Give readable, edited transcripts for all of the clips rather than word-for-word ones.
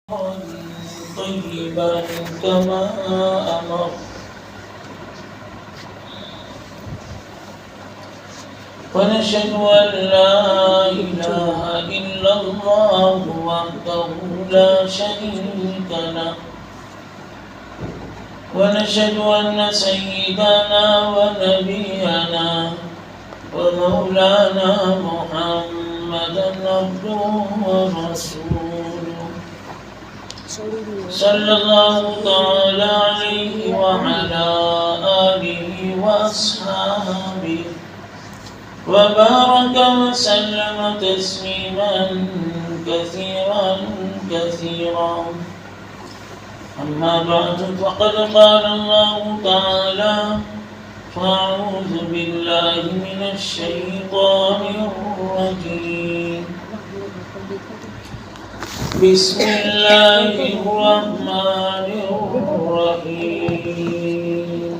طيبا كما أمر ونشهد أن لا إله إلا الله وحده لا شريك له ونشهد أن سيدنا ونبينا ومولانا محمدا عبده ورسوله صلى الله تعالى عليه وعلى آله وأصحابه وبارك وسلم تسليما كثيرا كثيرا. أما بعد فقد قال الله تعالى: فأعوذ بالله من الشيطان الرجيم. بسم الله الرحمن الرحيم.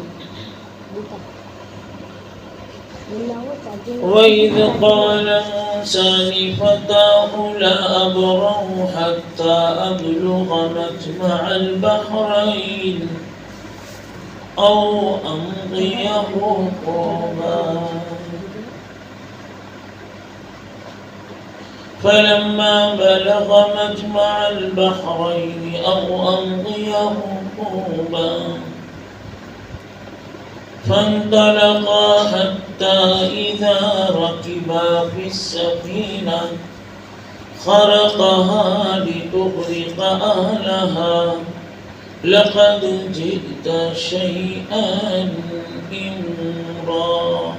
وإذ قال موسى لفتاه لا أبرح حتى أبلغ مجمع البحرين أو أمضي حقبا فلما بلغ مجمع البحرين أو أمضي حقبا فانطلقا حتى إذا ركبا في السفينة خرقها لتغرق أهلها لقد جئت شيئا إمرا.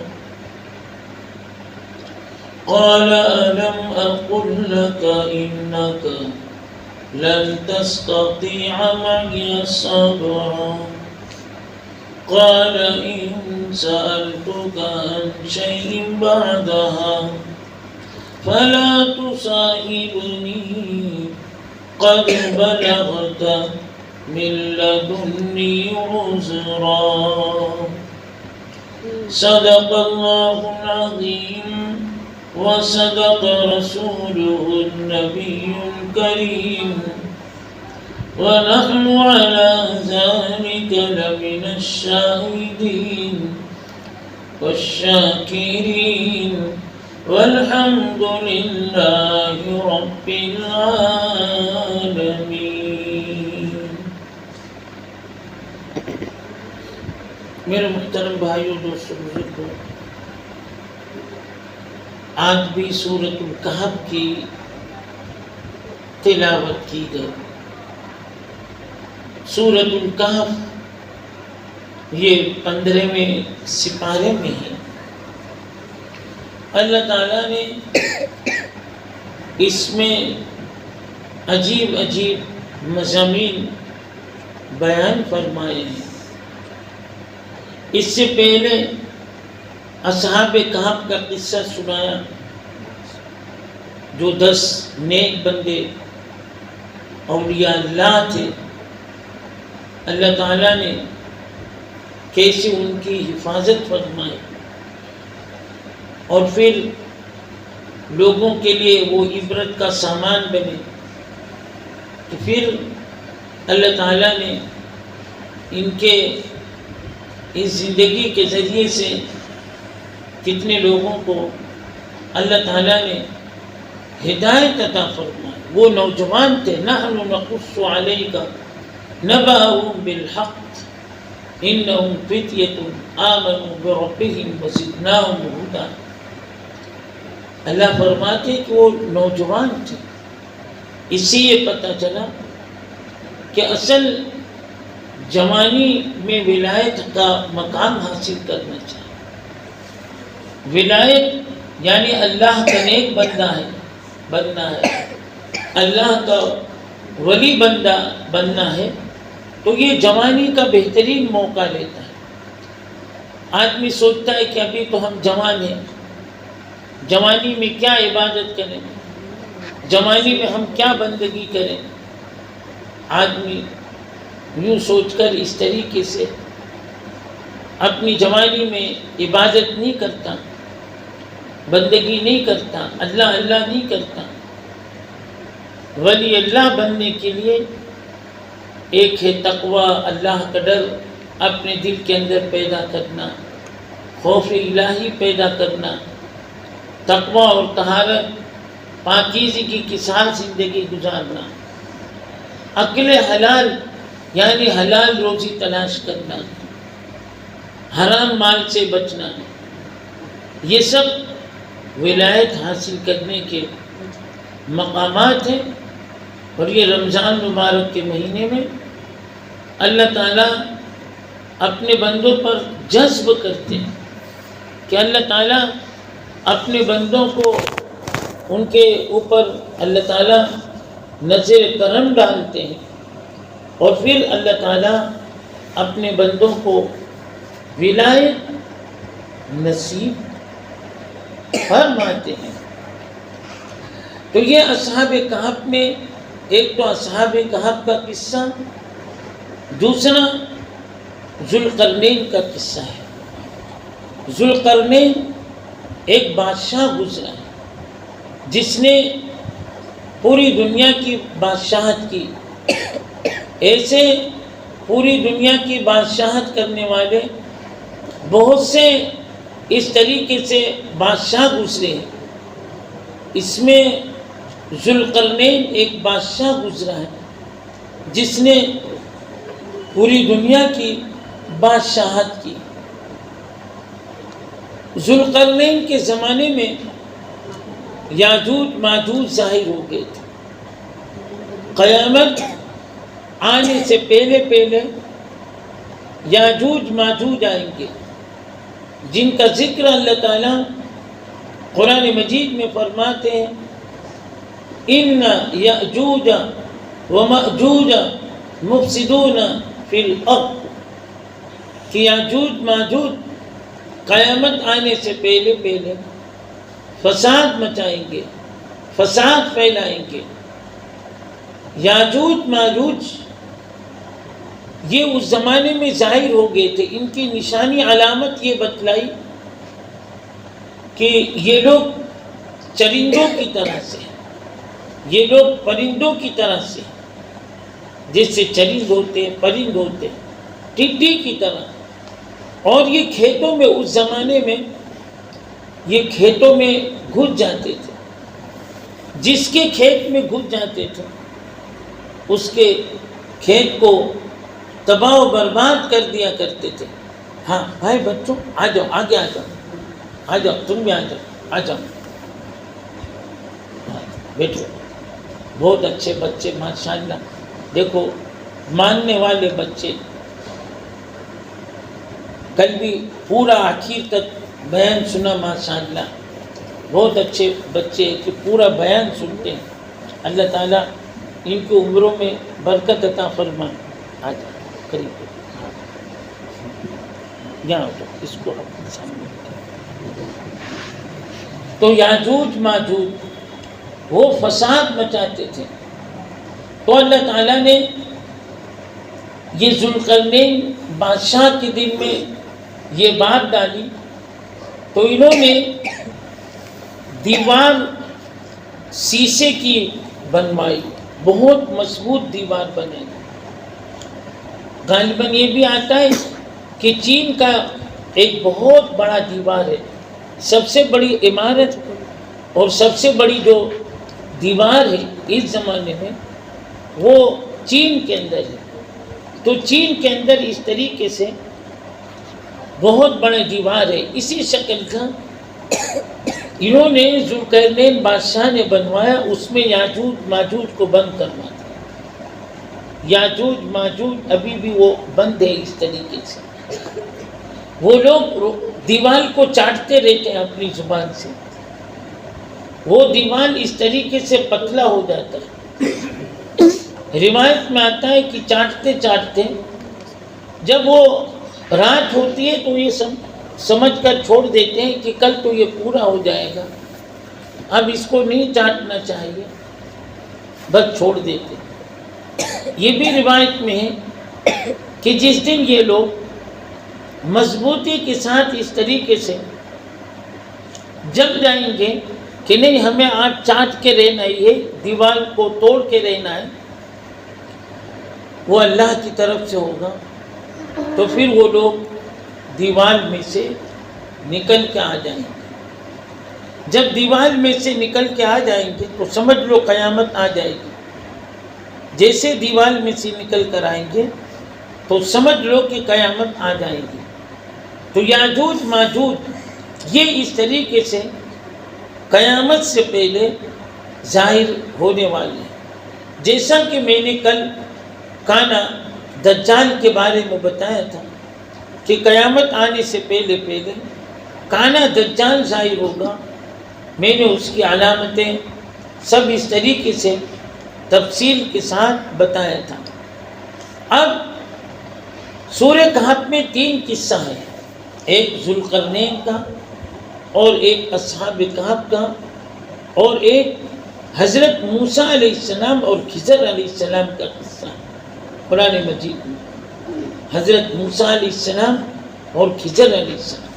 قال ألم أقل لك إنك لن تستطيع معي صبرا. قال إن سألتك عن شيء بعدها فلا تصاحبني قد بلغت من لدني عذرا. صدق الله العظيم وصدق رسوله النبي الكريم ونحن على ذلك لمن الشاهدين والشاكرين والحمد لله رب العالمين. میرے محترم بھائیوں دوستوں بزرگوں، آج بھی سورۃ الکہف کی تلاوت کی گئی. سورۃ الکہف یہ 15ویں سپارے میں ہے. اللہ تعالیٰ نے اس میں عجیب عجیب مضامین بیان فرمائے ہیں. اس سے پہلے اصحاب کہف کا قصہ سنایا، جو 10 نیک بندے اولیاء اللہ تھے. اللہ تعالیٰ نے کیسے ان کی حفاظت فرمائی اور پھر لوگوں کے لیے وہ عبرت کا سامان بنے. تو پھر اللہ تعالیٰ نے ان کے اس زندگی کے ذریعے سے کتنے لوگوں کو اللہ تعالیٰ نے ہدایت عطا فرمائی. وہ نوجوان تھے. نحن نقص علیک نبأهم بالحق انہم فتیۃ آمنوا بربہم وزدناہم ہدی. اللہ فرماتے کہ وہ نوجوان تھے. اس سے یہ پتہ چلا کہ اصل جوانی میں ولایت کا مقام حاصل کرنا چاہیے. ولایت یعنی اللہ کا نیک بننا ہے، اللہ کا ولی بننا ہے. تو یہ جوانی کا بہترین موقع لیتا ہے. آدمی سوچتا ہے کہ ابھی تو ہم جوان ہیں، جوانی میں کیا عبادت کریں، جوانی میں ہم کیا بندگی کریں. آدمی یوں سوچ کر اس طریقے سے اپنی جوانی میں عبادت نہیں کرتا، بندگی نہیں کرتا، اللہ اللہ نہیں کرتا. ولی اللہ بننے کے لیے ایک ہے تقوی، اللہ کا ڈر اپنے دل کے اندر پیدا کرنا، خوف الہی پیدا کرنا، تقوی اور طہارت پاکیزگی کی ساتھ زندگی گزارنا، اکل حلال یعنی حلال روزی تلاش کرنا، حرام مال سے بچنا، یہ سب ولایت حاصل کرنے کے مقامات ہیں۔ اور یہ رمضان مبارک کے مہینے میں اللہ تعالیٰ اپنے بندوں پر جذب کرتے ہیں کہ اللہ تعالیٰ اپنے بندوں کو ان کے اوپر اللہ تعالیٰ نظر کرم ڈالتے ہیں، اور پھر اللہ تعالیٰ اپنے بندوں کو ولایت نصیب فرماتے ہیں۔ تو یہ اصحاب کہف میں ایک تو اصحاب کہف کا قصہ، دوسرا ذوالقرنین کا قصہ ہے۔ ذوالقرنین ایک بادشاہ گزرا ہے جس نے پوری دنیا کی بادشاہت کی۔ ایسے پوری دنیا کی بادشاہت کرنے والے بہت سے اس طریقے سے بادشاہ گزرے ہیں، اس میں ذوالقرنین ایک بادشاہ گزرا ہے جس نے پوری دنیا کی بادشاہت کی۔ ذوالقرنین کے زمانے میں یاجوج ماجوج ظاہر ہو گئے تھے۔ قیامت آنے سے پہلے پہلے یاجوج ماجوج آئیں گے، جن کا ذکر اللہ تعالیٰ قرآن مجید میں فرماتے ہیں ان یأجوج ومأجوج مفسدون فی الارض، کہ یاجوج ماجوج قیامت آنے سے پہلے پہلے فساد مچائیں گے، فساد پھیلائیں گے۔ یاجوج ماجوج یہ اس زمانے میں ظاہر ہو گئے تھے۔ ان کی نشانی علامت یہ بتلائی کہ یہ لوگ چرندوں کی طرح سے، یہ لوگ پرندوں کی طرح سے، جیسے چرند ہوتے پرند ہوتے، ٹڈی کی طرح، اور یہ کھیتوں میں اس زمانے میں یہ کھیتوں میں گھس جاتے تھے۔ جس کے کھیت میں گھس جاتے تھے اس کے کھیت کو تباہ و برباد کر دیا کرتے تھے۔ ہاں بھائی بچوں آ جاؤ، آگے آ جاؤ، آ جاؤ، تم بھی آ جاؤ، آ جاؤ، بیٹھو۔ بہت اچھے بچے ماشاءاللہ، دیکھو ماننے والے بچے، کل بھی پورا آخر تک بیان سنا ماشاءاللہ۔ بہت اچھے بچے کہ پورا بیان سنتے ہیں۔ اللہ تعالیٰ ان کی عمروں میں برکت عطا فرمائے۔ آ جاؤ قریب، یہاں تو اس کو اپنے سامنے۔ تو یاجوج ماجوج وہ فساد مچاتے تھے، تو اللہ تعالیٰ نے یہ ذوالقرنین بادشاہ کے دل میں یہ بات ڈالی، تو انہوں نے دیوار شیشے کی بنوائی، بہت مضبوط دیوار بنائی۔ غالباً یہ بھی آتا ہے کہ چین کا ایک بہت بڑا دیوار ہے، سب سے بڑی عمارت اور سب سے بڑی جو دیوار ہے اس زمانے میں وہ چین کے اندر ہے۔ تو چین کے اندر اس طریقے سے بہت بڑے دیوار ہے، اسی شکل کا انہوں نے ذوالقرنین بادشاہ نے بنوایا، اس میں یاجوج ماجوج کو بند کرنا تھا۔ یاجوج ماجوج ابھی بھی وہ بند ہے اس طریقے سے، وہ لوگ دیوار کو چاٹتے رہتے ہیں اپنی زبان سے، وہ دیوار اس طریقے سے پتلا ہو جاتا ہے۔ روایت میں آتا ہے کہ چاٹتے چاٹتے جب وہ رات ہوتی ہے تو یہ سمجھ کر چھوڑ دیتے ہیں کہ کل تو یہ پورا ہو جائے گا، اب اس کو نہیں چاٹنا چاہیے، بس چھوڑ دیتے۔ یہ بھی روایت میں ہے کہ جس دن یہ لوگ مضبوطی کے ساتھ اس طریقے سے جب جائیں گے کہ نہیں ہمیں آج چاٹ کے رہنا ہے، یہ دیوار کو توڑ کے رہنا ہے، وہ اللہ کی طرف سے ہوگا، تو پھر وہ لوگ دیوار میں سے نکل کے آ جائیں گے۔ جب دیوار میں سے نکل کے آ جائیں گے تو سمجھ لو قیامت آ جائے گی۔ جیسے دیوار میں سے نکل کر آئیں گے تو سمجھ لو کہ قیامت آ جائے گی۔ تو یاجوج ماجوج یہ اس طریقے سے قیامت سے پہلے ظاہر ہونے والے ہیں۔ جیسا کہ میں نے کل کانا دجال کے بارے میں بتایا تھا کہ قیامت آنے سے پہلے کانا دجال ظاہر ہوگا، میں نے اس کی علامتیں سب اس طریقے سے تفصیل کے ساتھ بتایا تھا۔ اب سورہ کہف میں 3 قصہ ہیں، ایک ذوالقرنین کا اور ایک اصحاب کہف کا اور ایک حضرت موسیٰ علیہ السلام اور خضر علیہ السلام کا قصہ قرآن مجید میں۔ حضرت موسیٰ علیہ السلام اور خضر علیہ السلام،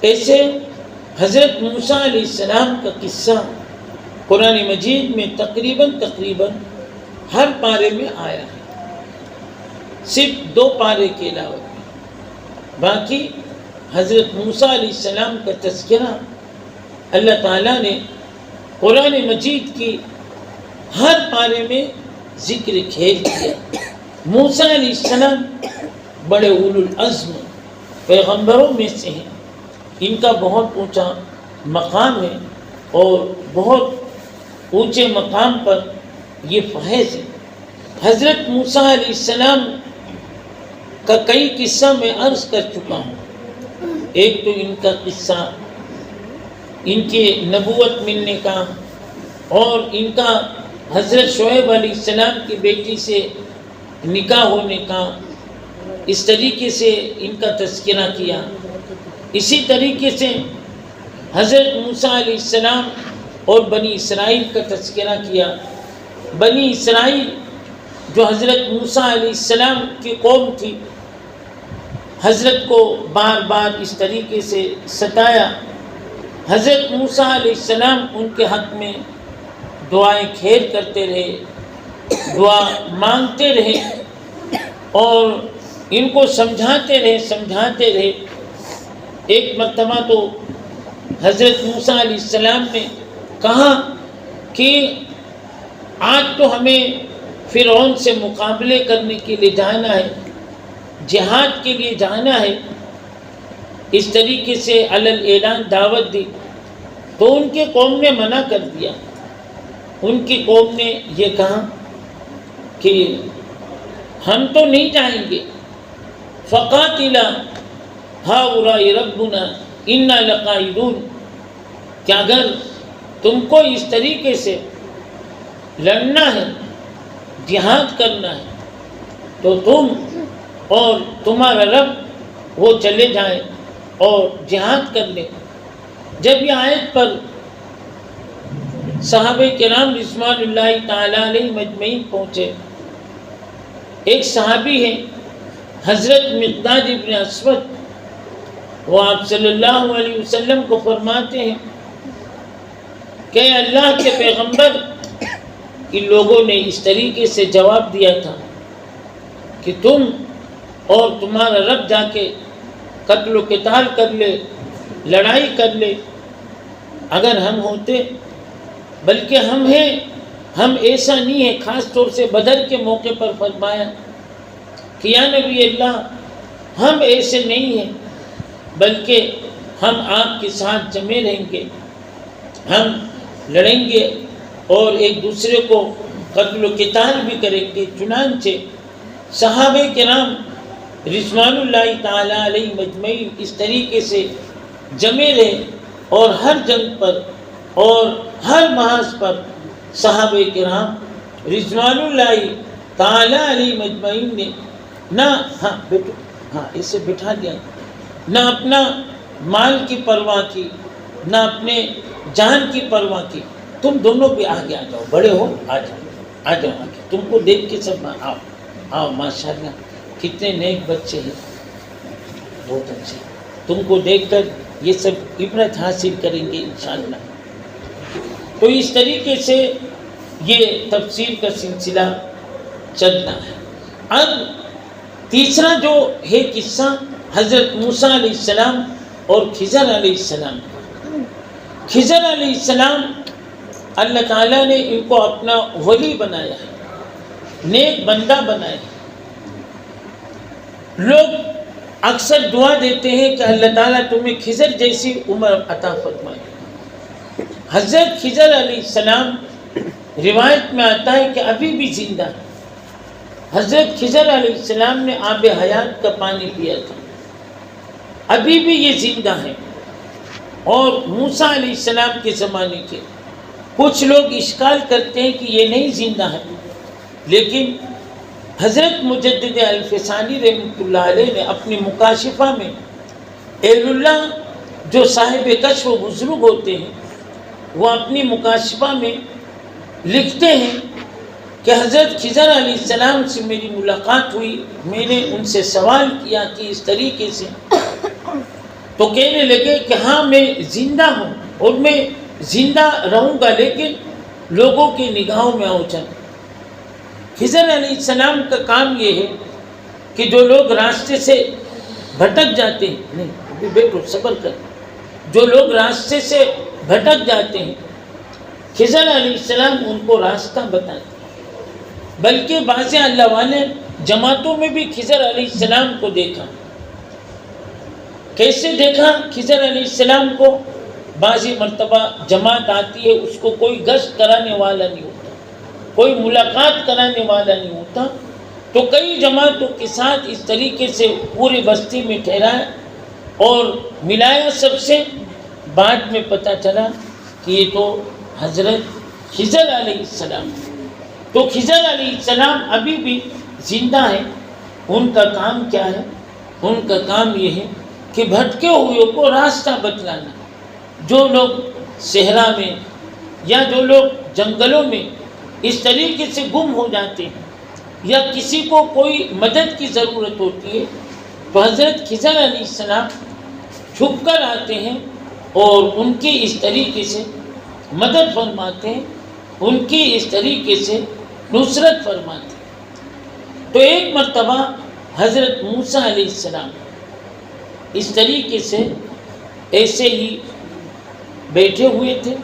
ایسے حضرت موسیٰ علیہ السلام کا قصہ قرآن مجید میں تقریباً ہر پارے میں آیا ہے، صرف 2 پارے کے علاوہ۔ باقی حضرت موسیٰ علیہ السلام کا تذکرہ اللہ تعالیٰ نے قرآن مجید کی ہر پارے میں ذکر کھیل کیا۔ موسیٰ علیہ السلام بڑے اولو العزم پیغمبروں میں سے ہیں، ان کا بہت اونچا مقام ہے اور بہت اونچے مقام پر یہ فیض ہے۔ حضرت موسیٰ علیہ السلام کا کئی قصہ میں عرض کر چکا ہوں۔ ایک تو ان کا قصہ ان کے نبوت ملنے کا اور ان کا حضرت شعیب علیہ السلام کی بیٹی سے نکاح ہونے کا، اس طریقے سے ان کا تذکرہ کیا۔ اسی طریقے سے حضرت موسیٰ علیہ السلام اور بنی اسرائیل کا تذکرہ کیا۔ بنی اسرائیل جو حضرت موسیٰ علیہ السلام کی قوم تھی، حضرت کو بار بار اس طریقے سے ستایا۔ حضرت موسیٰ علیہ السلام ان کے حق میں دعائیں خیر کرتے رہے، دعا مانگتے رہے اور ان کو سمجھاتے رہے۔ ایک مرتبہ تو حضرت موسیٰ علیہ السلام نے کہا کہ آج تو ہمیں فرعون سے مقابلے کرنے کے لیے جانا ہے، جہاد کے لیے جانا ہے۔ اس طریقے سے علی اعلان دعوت دی تو ان کے قوم نے منع کر دیا۔ ان کی قوم نے یہ کہا کہ ہم تو نہیں جائیں گے، فقاتلا ہؤلاء ربنا انا لقاعدون، کہ اگر تم کو اس طریقے سے لڑنا ہے، جہاد کرنا ہے، تو تم اور تمہارا رب وہ چلے جائیں اور جہاد کر لیں۔ جب یہ آیت پر صحابہ کرام رضوان اللہ تعالیٰ علیہ مجمعین پہنچے، ایک صحابی ہیں حضرت مقداد ابن اسود، وہ آپ صلی اللہ علیہ وسلم کو فرماتے ہیں کہ اللہ کے پیغمبر، ان لوگوں نے اس طریقے سے جواب دیا تھا کہ تم اور تمہارا رب جا کے قتل و قتال کر لے، لڑائی کر لے۔ اگر ہم ہوتے، بلکہ ہم ہیں، ہم ایسا نہیں ہے۔ خاص طور سے بدر کے موقع پر فرمایا کہ یا نبی اللہ، ہم ایسے نہیں ہیں، بلکہ ہم آپ کے ساتھ جمے رہیں گے، ہم لڑیں گے اور ایک دوسرے کو قتل و قتال بھی کریں گے۔ چنانچہ صحابہ کرام رضوان اللہ تعالیٰ علیہ مجمعین اس طریقے سے جمے رہے اور ہر جنگ پر اور ہر محاذ پر صحابہ کرام رضوان اللہ تعالیٰ علیہ مجمعین نے نہ اسے بٹھا دیا، نہ اپنا مال کی پرواہ کی، نہ اپنے جان کی پرواہ کی۔ تم دونوں بھی آگے آ جاؤ، بڑے ہو، آ جاؤ آگے۔ تم کو دیکھ کے سب آؤ ماشاءاللہ کتنے نیک بچے ہیں، بہت اچھے۔ تم کو دیکھ کر یہ سب عبرت حاصل کریں گے انشاءاللہ۔ تو اس طریقے سے یہ تفسیر کا سلسلہ چلنا ہے. اب تیسرا جو ہے قصہ حضرت موسیٰ علیہ السلام اور خضر علیہ السلام. خضر علیہ السلام اللہ تعالیٰ نے ان کو اپنا ولی بنایا ہے، نیک بندہ بنایا ہے. لوگ اکثر دعا دیتے ہیں کہ اللہ تعالیٰ تمہیں خضر جیسی عمر عطا فرمائے. حضرت خضر علیہ السلام روایت میں آتا ہے کہ ابھی بھی زندہ ہے. حضرت خضر علیہ السلام نے آب حیات کا پانی پیا تھا، ابھی بھی یہ زندہ ہے. اور موسیٰ علیہ السلام کے زمانے کے کچھ لوگ اشکال کرتے ہیں کہ یہ نہیں زندہ ہے، لیکن حضرت مجدد الفسانی رحمۃ اللہ علیہ نے اپنی مکاشفہ میں اہل اللہ جو صاحب کشف و بزرگ ہوتے ہیں وہ اپنی مکاشفہ میں لکھتے ہیں کہ حضرت خضر علیہ السلام سے میری ملاقات ہوئی. میں نے ان سے سوال کیا کہ اس طریقے سے، تو کہنے لگے کہ ہاں میں زندہ ہوں اور میں زندہ رہوں گا، لیکن لوگوں کی نگاہوں میں اوجھل. خضر علیہ السلام کا کام یہ ہے کہ جو لوگ راستے سے بھٹک جاتے ہیں، نہیں ابھی بیٹھو صبر کر، جو لوگ راستے سے بھٹک جاتے ہیں خضر علیہ السلام ان کو راستہ بتاتے ہیں. بلکہ بعض اللہ والے جماعتوں میں بھی خضر علیہ السلام کو دیکھا. کیسے دیکھا خضر علیہ السلام کو؟ بعضی مرتبہ جماعت آتی ہے، اس کو کوئی گشت کرانے والا نہیں ہوتا، کوئی ملاقات کرانے والا نہیں ہوتا، تو کئی جماعتوں کے ساتھ اس طریقے سے پوری بستی میں ٹھہرایا اور ملایا سب سے. بعد میں پتہ چلا کہ یہ تو حضرت خضر علیہ السلام. تو خضر علیہ السلام ابھی بھی زندہ ہے. ان کا کام کیا ہے؟ ان کا کام یہ ہے کہ بھٹکے ہوئے کو راستہ بتلانا. جو لوگ صحرا میں یا جو لوگ جنگلوں میں اس طریقے سے گم ہو جاتے ہیں یا کسی کو کوئی مدد کی ضرورت ہوتی ہے تو حضرت خضر علیہ السلام چھپ کر آتے ہیں اور ان کی اس طریقے سے مدد فرماتے ہیں، ان کی اس طریقے سے نصرت فرماتے ہیں. تو ایک مرتبہ حضرت موسیٰ علیہ السلام اس طریقے سے ایسے ہی بیٹھے ہوئے تھے،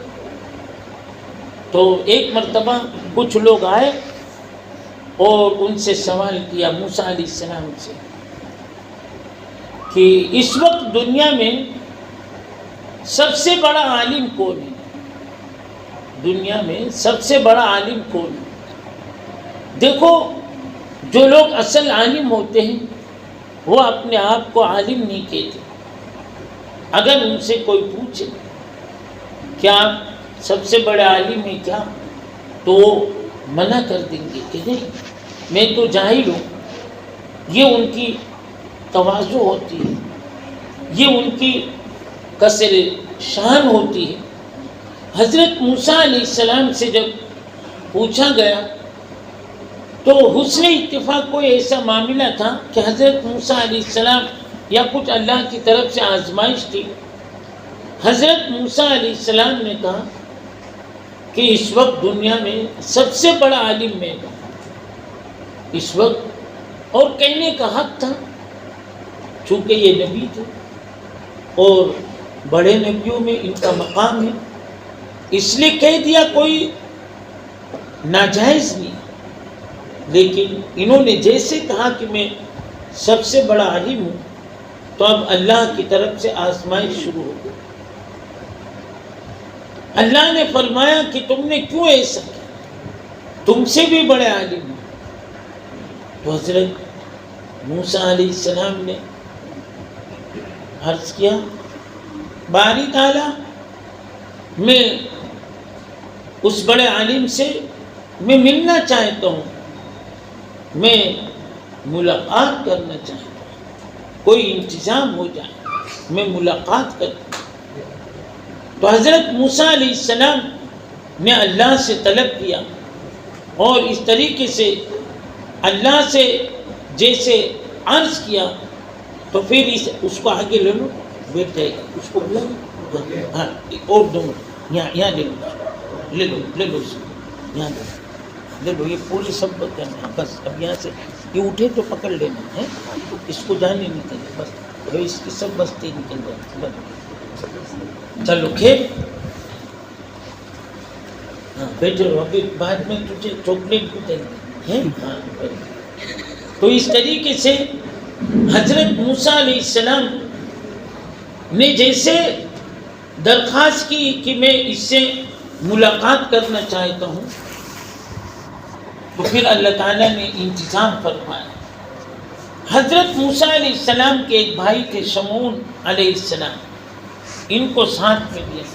تو ایک مرتبہ کچھ لوگ آئے اور ان سے سوال کیا موسیٰ علیہ السلام سے کہ اس وقت دنیا میں سب سے بڑا عالم کون ہے؟ دنیا میں سب سے بڑا عالم کون ہے؟ دیکھو، جو لوگ اصل عالم ہوتے ہیں وہ اپنے آپ کو عالم نہیں کہتے. اگر ان سے کوئی پوچھے کیا آپ سب سے بڑے عالم ہیں کیا، تو وہ منع کر دیں گے کہ نہیں، میں تو جاہل ہوں. یہ ان کی تواضع ہوتی ہے، یہ ان کی کسر شان ہوتی ہے. حضرت موسیٰ علیہ السلام سے جب پوچھا گیا تو حسن اتفاق کوئی ایسا معاملہ تھا کہ حضرت موسیٰ علیہ السلام یا کچھ اللہ کی طرف سے آزمائش تھی. حضرت موسیٰ علیہ السلام نے کہا کہ اس وقت دنیا میں سب سے بڑا عالم میں ہوں اس وقت، اور کہنے کا حق تھا چونکہ یہ نبی تھے اور بڑے نبیوں میں ان کا مقام ہے، اس لیے کہہ دیا، کوئی ناجائز نہیں. لیکن انہوں نے جیسے کہا کہ میں سب سے بڑا عالم ہوں تو اب اللہ کی طرف سے آزمائش شروع ہو گئی. اللہ نے فرمایا کہ تم نے کیوں ایسا کیا، تم سے بھی بڑے عالم ہیں. تو حضرت موسیٰ علیہ السلام نے عرض کیا باری تعالیٰ، میں اس بڑے عالم سے میں ملنا چاہتا ہوں، میں ملاقات کرنا چاہتا ہوں، کوئی انتظام ہو جائے میں ملاقات کرتا ہوں. تو حضرت موسیٰ علیہ السلام نے اللہ سے طلب کیا اور اس طریقے سے اللہ سے جیسے عرض کیا تو پھر اس کو آگے لے لو، بیٹھ جائے گا، اس کو بلا لو، ہاں اور دو یہاں لے لو، لے لو اس کو، یہاں لے لو، یہ پورے سب کرنا، بس اب یہاں سے یہ اٹھے تو پکڑ لینا ہے، اس کو جانے نکل بس، اس کی سب بستی نکل جاتی بس، چلو کھیل، ہاں بیٹھے رہو، ابھی بعد میں تجھے چاکلیٹ بھی دیں گے، ہاں۔ تو اس طریقے سے حضرت موسیٰ علیہ السلام نے جیسے درخواست کی کہ میں اس سے ملاقات کرنا چاہتا ہوں، تو پھر اللہ تعالیٰ نے انتظام فرمایا۔ حضرت موسیٰ علیہ السلام کے ایک بھائی تھے شمعون علیہ السلام، ان کو ساتھ میں لیا۔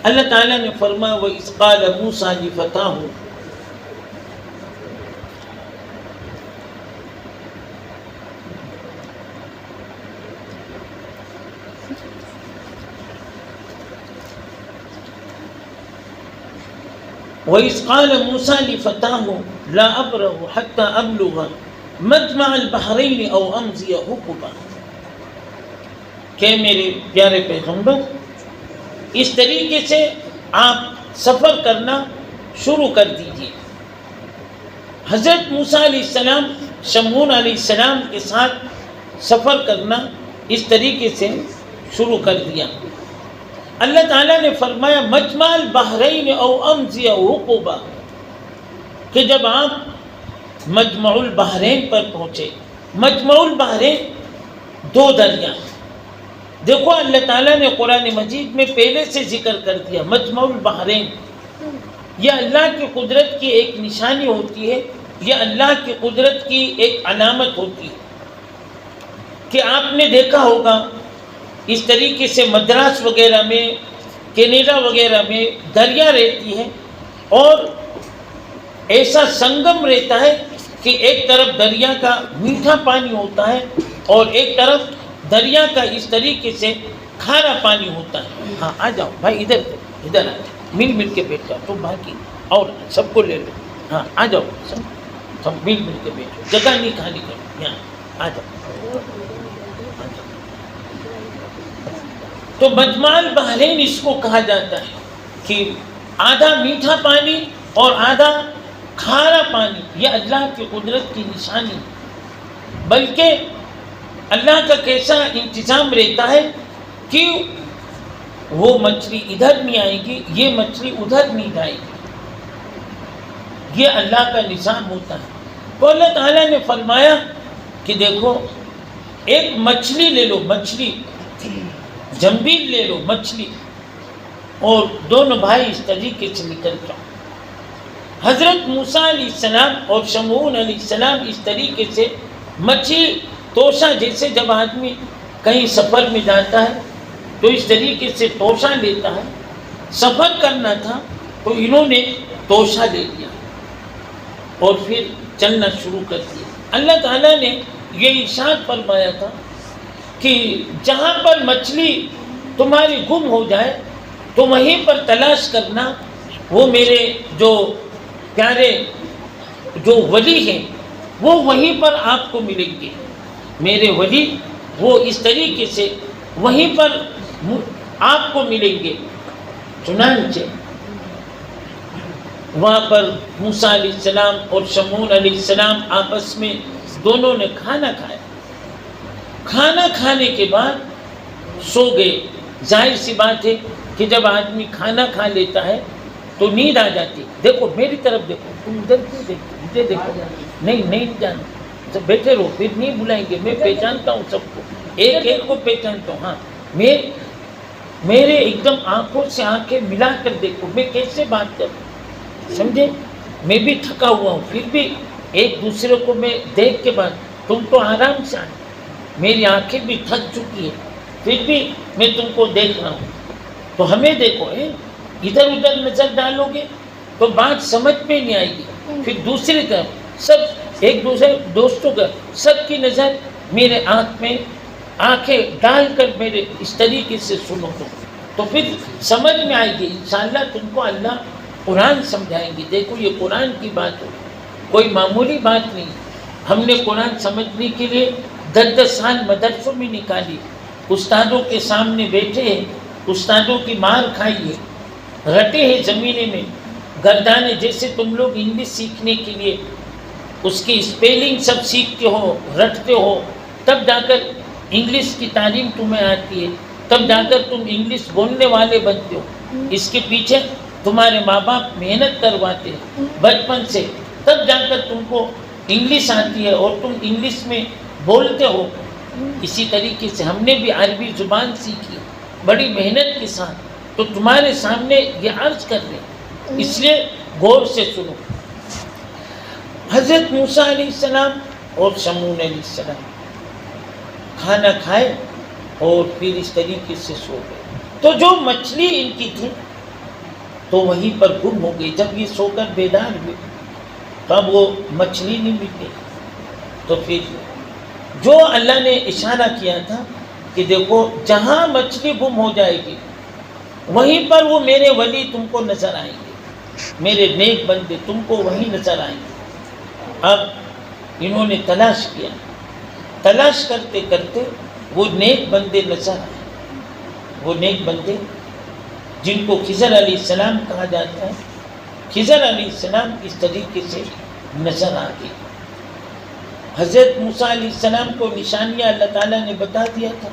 اللہ تعالیٰ نے فرمایا وَإِذْ قَالَ مُوسَىٰ لِفَتَاهُ، وَإِذْ قَالَ مُوسَىٰ لِفَتَاهُ لَا أَبْرَحُ حَتَّىٰ أَبْلُغَ مَجْمَعَ الْبَحْرَيْنِ أَوْ أَمْضِيَ حُقُبًا، کہ میرے پیارے پیغمبر اس طریقے سے آپ سفر کرنا شروع کر دیجیے۔ حضرت موسیٰ علیہ السلام شمعون علیہ السلام کے ساتھ سفر کرنا اس طریقے سے شروع کر دیا۔ اللہ تعالیٰ نے فرمایا مجمع البحرین او امضی حقبا، کہ جب آپ مجمع البحرین پر پہنچے، مجمع البحرین دو دریا، دیکھو اللہ تعالیٰ نے قرآن مجید میں پہلے سے ذکر کر دیا مجمع البحرین، یہ اللہ کی قدرت کی ایک نشانی ہوتی ہے، یہ اللہ کی قدرت کی ایک علامت ہوتی ہے کہ آپ نے دیکھا ہوگا اس طریقے سے مدراس وغیرہ میں، کینیڈا وغیرہ میں دریا رہتی ہے اور ایسا سنگم رہتا ہے کہ ایک طرف دریا کا میٹھا پانی ہوتا ہے اور ایک طرف دریا کا اس طریقے سے کھارا پانی ہوتا ہے۔ ہاں آ جاؤ بھائی، ادھر آ جاؤ، مل کے بیٹھ جاؤ، تم باقی اور سب کو لے لو، ہاں آ جاؤ، سب مل کے بیٹھو، جگہ نہیں خالی کرو، یہاں آ جاؤ۔ تو مجمع البحرین اس کو کہا جاتا ہے کہ آدھا میٹھا پانی اور آدھا کھارا پانی، یہ اللہ کی قدرت کی نشانی، بلکہ اللہ کا کیسا انتظام رہتا ہے کہ وہ مچھلی ادھر نہیں آئے گی، یہ مچھلی ادھر نہیں جائے گی، یہ اللہ کا نظام ہوتا ہے۔ تو اللہ تعالیٰ نے فرمایا کہ دیکھو ایک مچھلی لے لو، مچھلی جمبیل لے لو، مچھلی، اور دونوں بھائی اس طریقے سے نکل جاؤ۔ حضرت موسیٰ علیہ السلام اور شمعون علیہ السلام اس طریقے سے مچھلی توشا، جیسے جب آدمی کہیں سفر میں جاتا ہے تو اس طریقے سے توشا لیتا ہے، سفر کرنا تھا تو انہوں نے توشا لے لیا اور پھر چلنا شروع کر دیا۔ اللہ تعالیٰ نے یہ ارشاد فرمایا تھا کہ جہاں پر مچھلی تمہاری گم ہو جائے تو وہیں پر تلاش کرنا، وہ میرے جو پیارے جو ولی ہیں وہ وہیں پر آپ کو ملیں گے، میرے ولی وہ اس طریقے سے وہیں پر آپ کو ملیں گے۔ چنانچہ وہاں پر موسیٰ علیہ السلام اور شمعون علیہ السلام آپس میں دونوں نے کھانا کھایا، کھانا کھانے کے بعد سو گئے۔ ظاہر سی بات ہے کہ جب آدمی کھانا کھا لیتا ہے تو نیند آ جاتی۔ دیکھو میری طرف دیکھو، تم ادھر کیوں دیکھو، مجھے دیکھو، نہیں جانتے، سب بیٹھے رہو، پھر نہیں بلائیں گے، میں پہچانتا ہوں سب کو، ایک ایک کو پہچانتا ہوں۔ ہاں میرے ایک دم آنکھوں سے آنکھیں ملا کر دیکھو، میں کیسے بات کروں، سمجھے؟ میں بھی تھکا ہوا ہوں، پھر بھی ایک دوسرے کو میں دیکھ کے بات، تم تو آرام سے آئے، میری آنکھیں بھی تھک چکی ہیں، پھر بھی میں تم کو دیکھ رہا ہوں، تو ہمیں دیکھو، ادھر ادھر نظر ڈالو گے تو بات سمجھ میں نہیں آئے گی۔ پھر دوسری طرف سب ایک دوسرے دوستوں کا سب کی نظر میرے آنکھ میں آنکھیں ڈال کر میرے اس طریقے سے سنو تو پھر سمجھ میں آئے گی انشاءاللہ، تم کو اللہ قرآن سمجھائیں گے۔ دیکھو یہ قرآن کی بات ہو، کوئی معمولی بات نہیں۔ ہم نے قرآن سمجھنے کے لیے 10 سال مدرسوں میں نکالی، استادوں کے سامنے بیٹھے ہیں، استادوں کی مار کھائی ہے، رٹے ہیں زمینے میں گردانے. جیسے تم لوگ انگلش سیکھنے کے لیے اس کی اسپیلنگ سب سیکھتے ہو، رٹتے ہو، تب جا کر انگلش کی تعلیم تمہیں آتی ہے، تب جا کر تم انگلش بولنے والے بنتے ہو. اس کے پیچھے تمہارے ماں باپ محنت کرواتے ہیں بچپن سے، تب جا کر تم کو انگلش آتی ہے اور تم انگلش میں بولتے ہو. اسی طریقے سے ہم نے بھی عربی زبان سیکھی بڑی محنت کے ساتھ، تو تمہارے سامنے یہ عرض کر رہے ہیں، اس لیے غور سے سنو. حضرت موسیٰ علیہ السلام اور شمعون علیہ السلام کھانا کھائے اور پھر اس طریقے سے سو گئے. تو جو مچھلی ان کی تھی تو وہیں پر گم ہو گئی. جب یہ سو کر بیدار ہوئے تب وہ مچھلی نہیں مل گئی. تو پھر جو اللہ نے اشارہ کیا تھا کہ دیکھو جہاں مچھلی گم ہو جائے گی وہیں پر وہ میرے ولی تم کو نظر آئیں گے، میرے نیک بندے تم کو وہیں نظر آئیں گے. اب انہوں نے تلاش کیا، تلاش کرتے کرتے وہ نیک بندے نظر آئے. وہ نیک بندے جن کو خضر علیہ السلام کہا جاتا ہے، خضر علیہ السلام اس طریقے سے نظر آ گئے. حضرت موسیٰ علیہ السلام کو نشانیاں اللہ تعالیٰ نے بتا دیا تھا،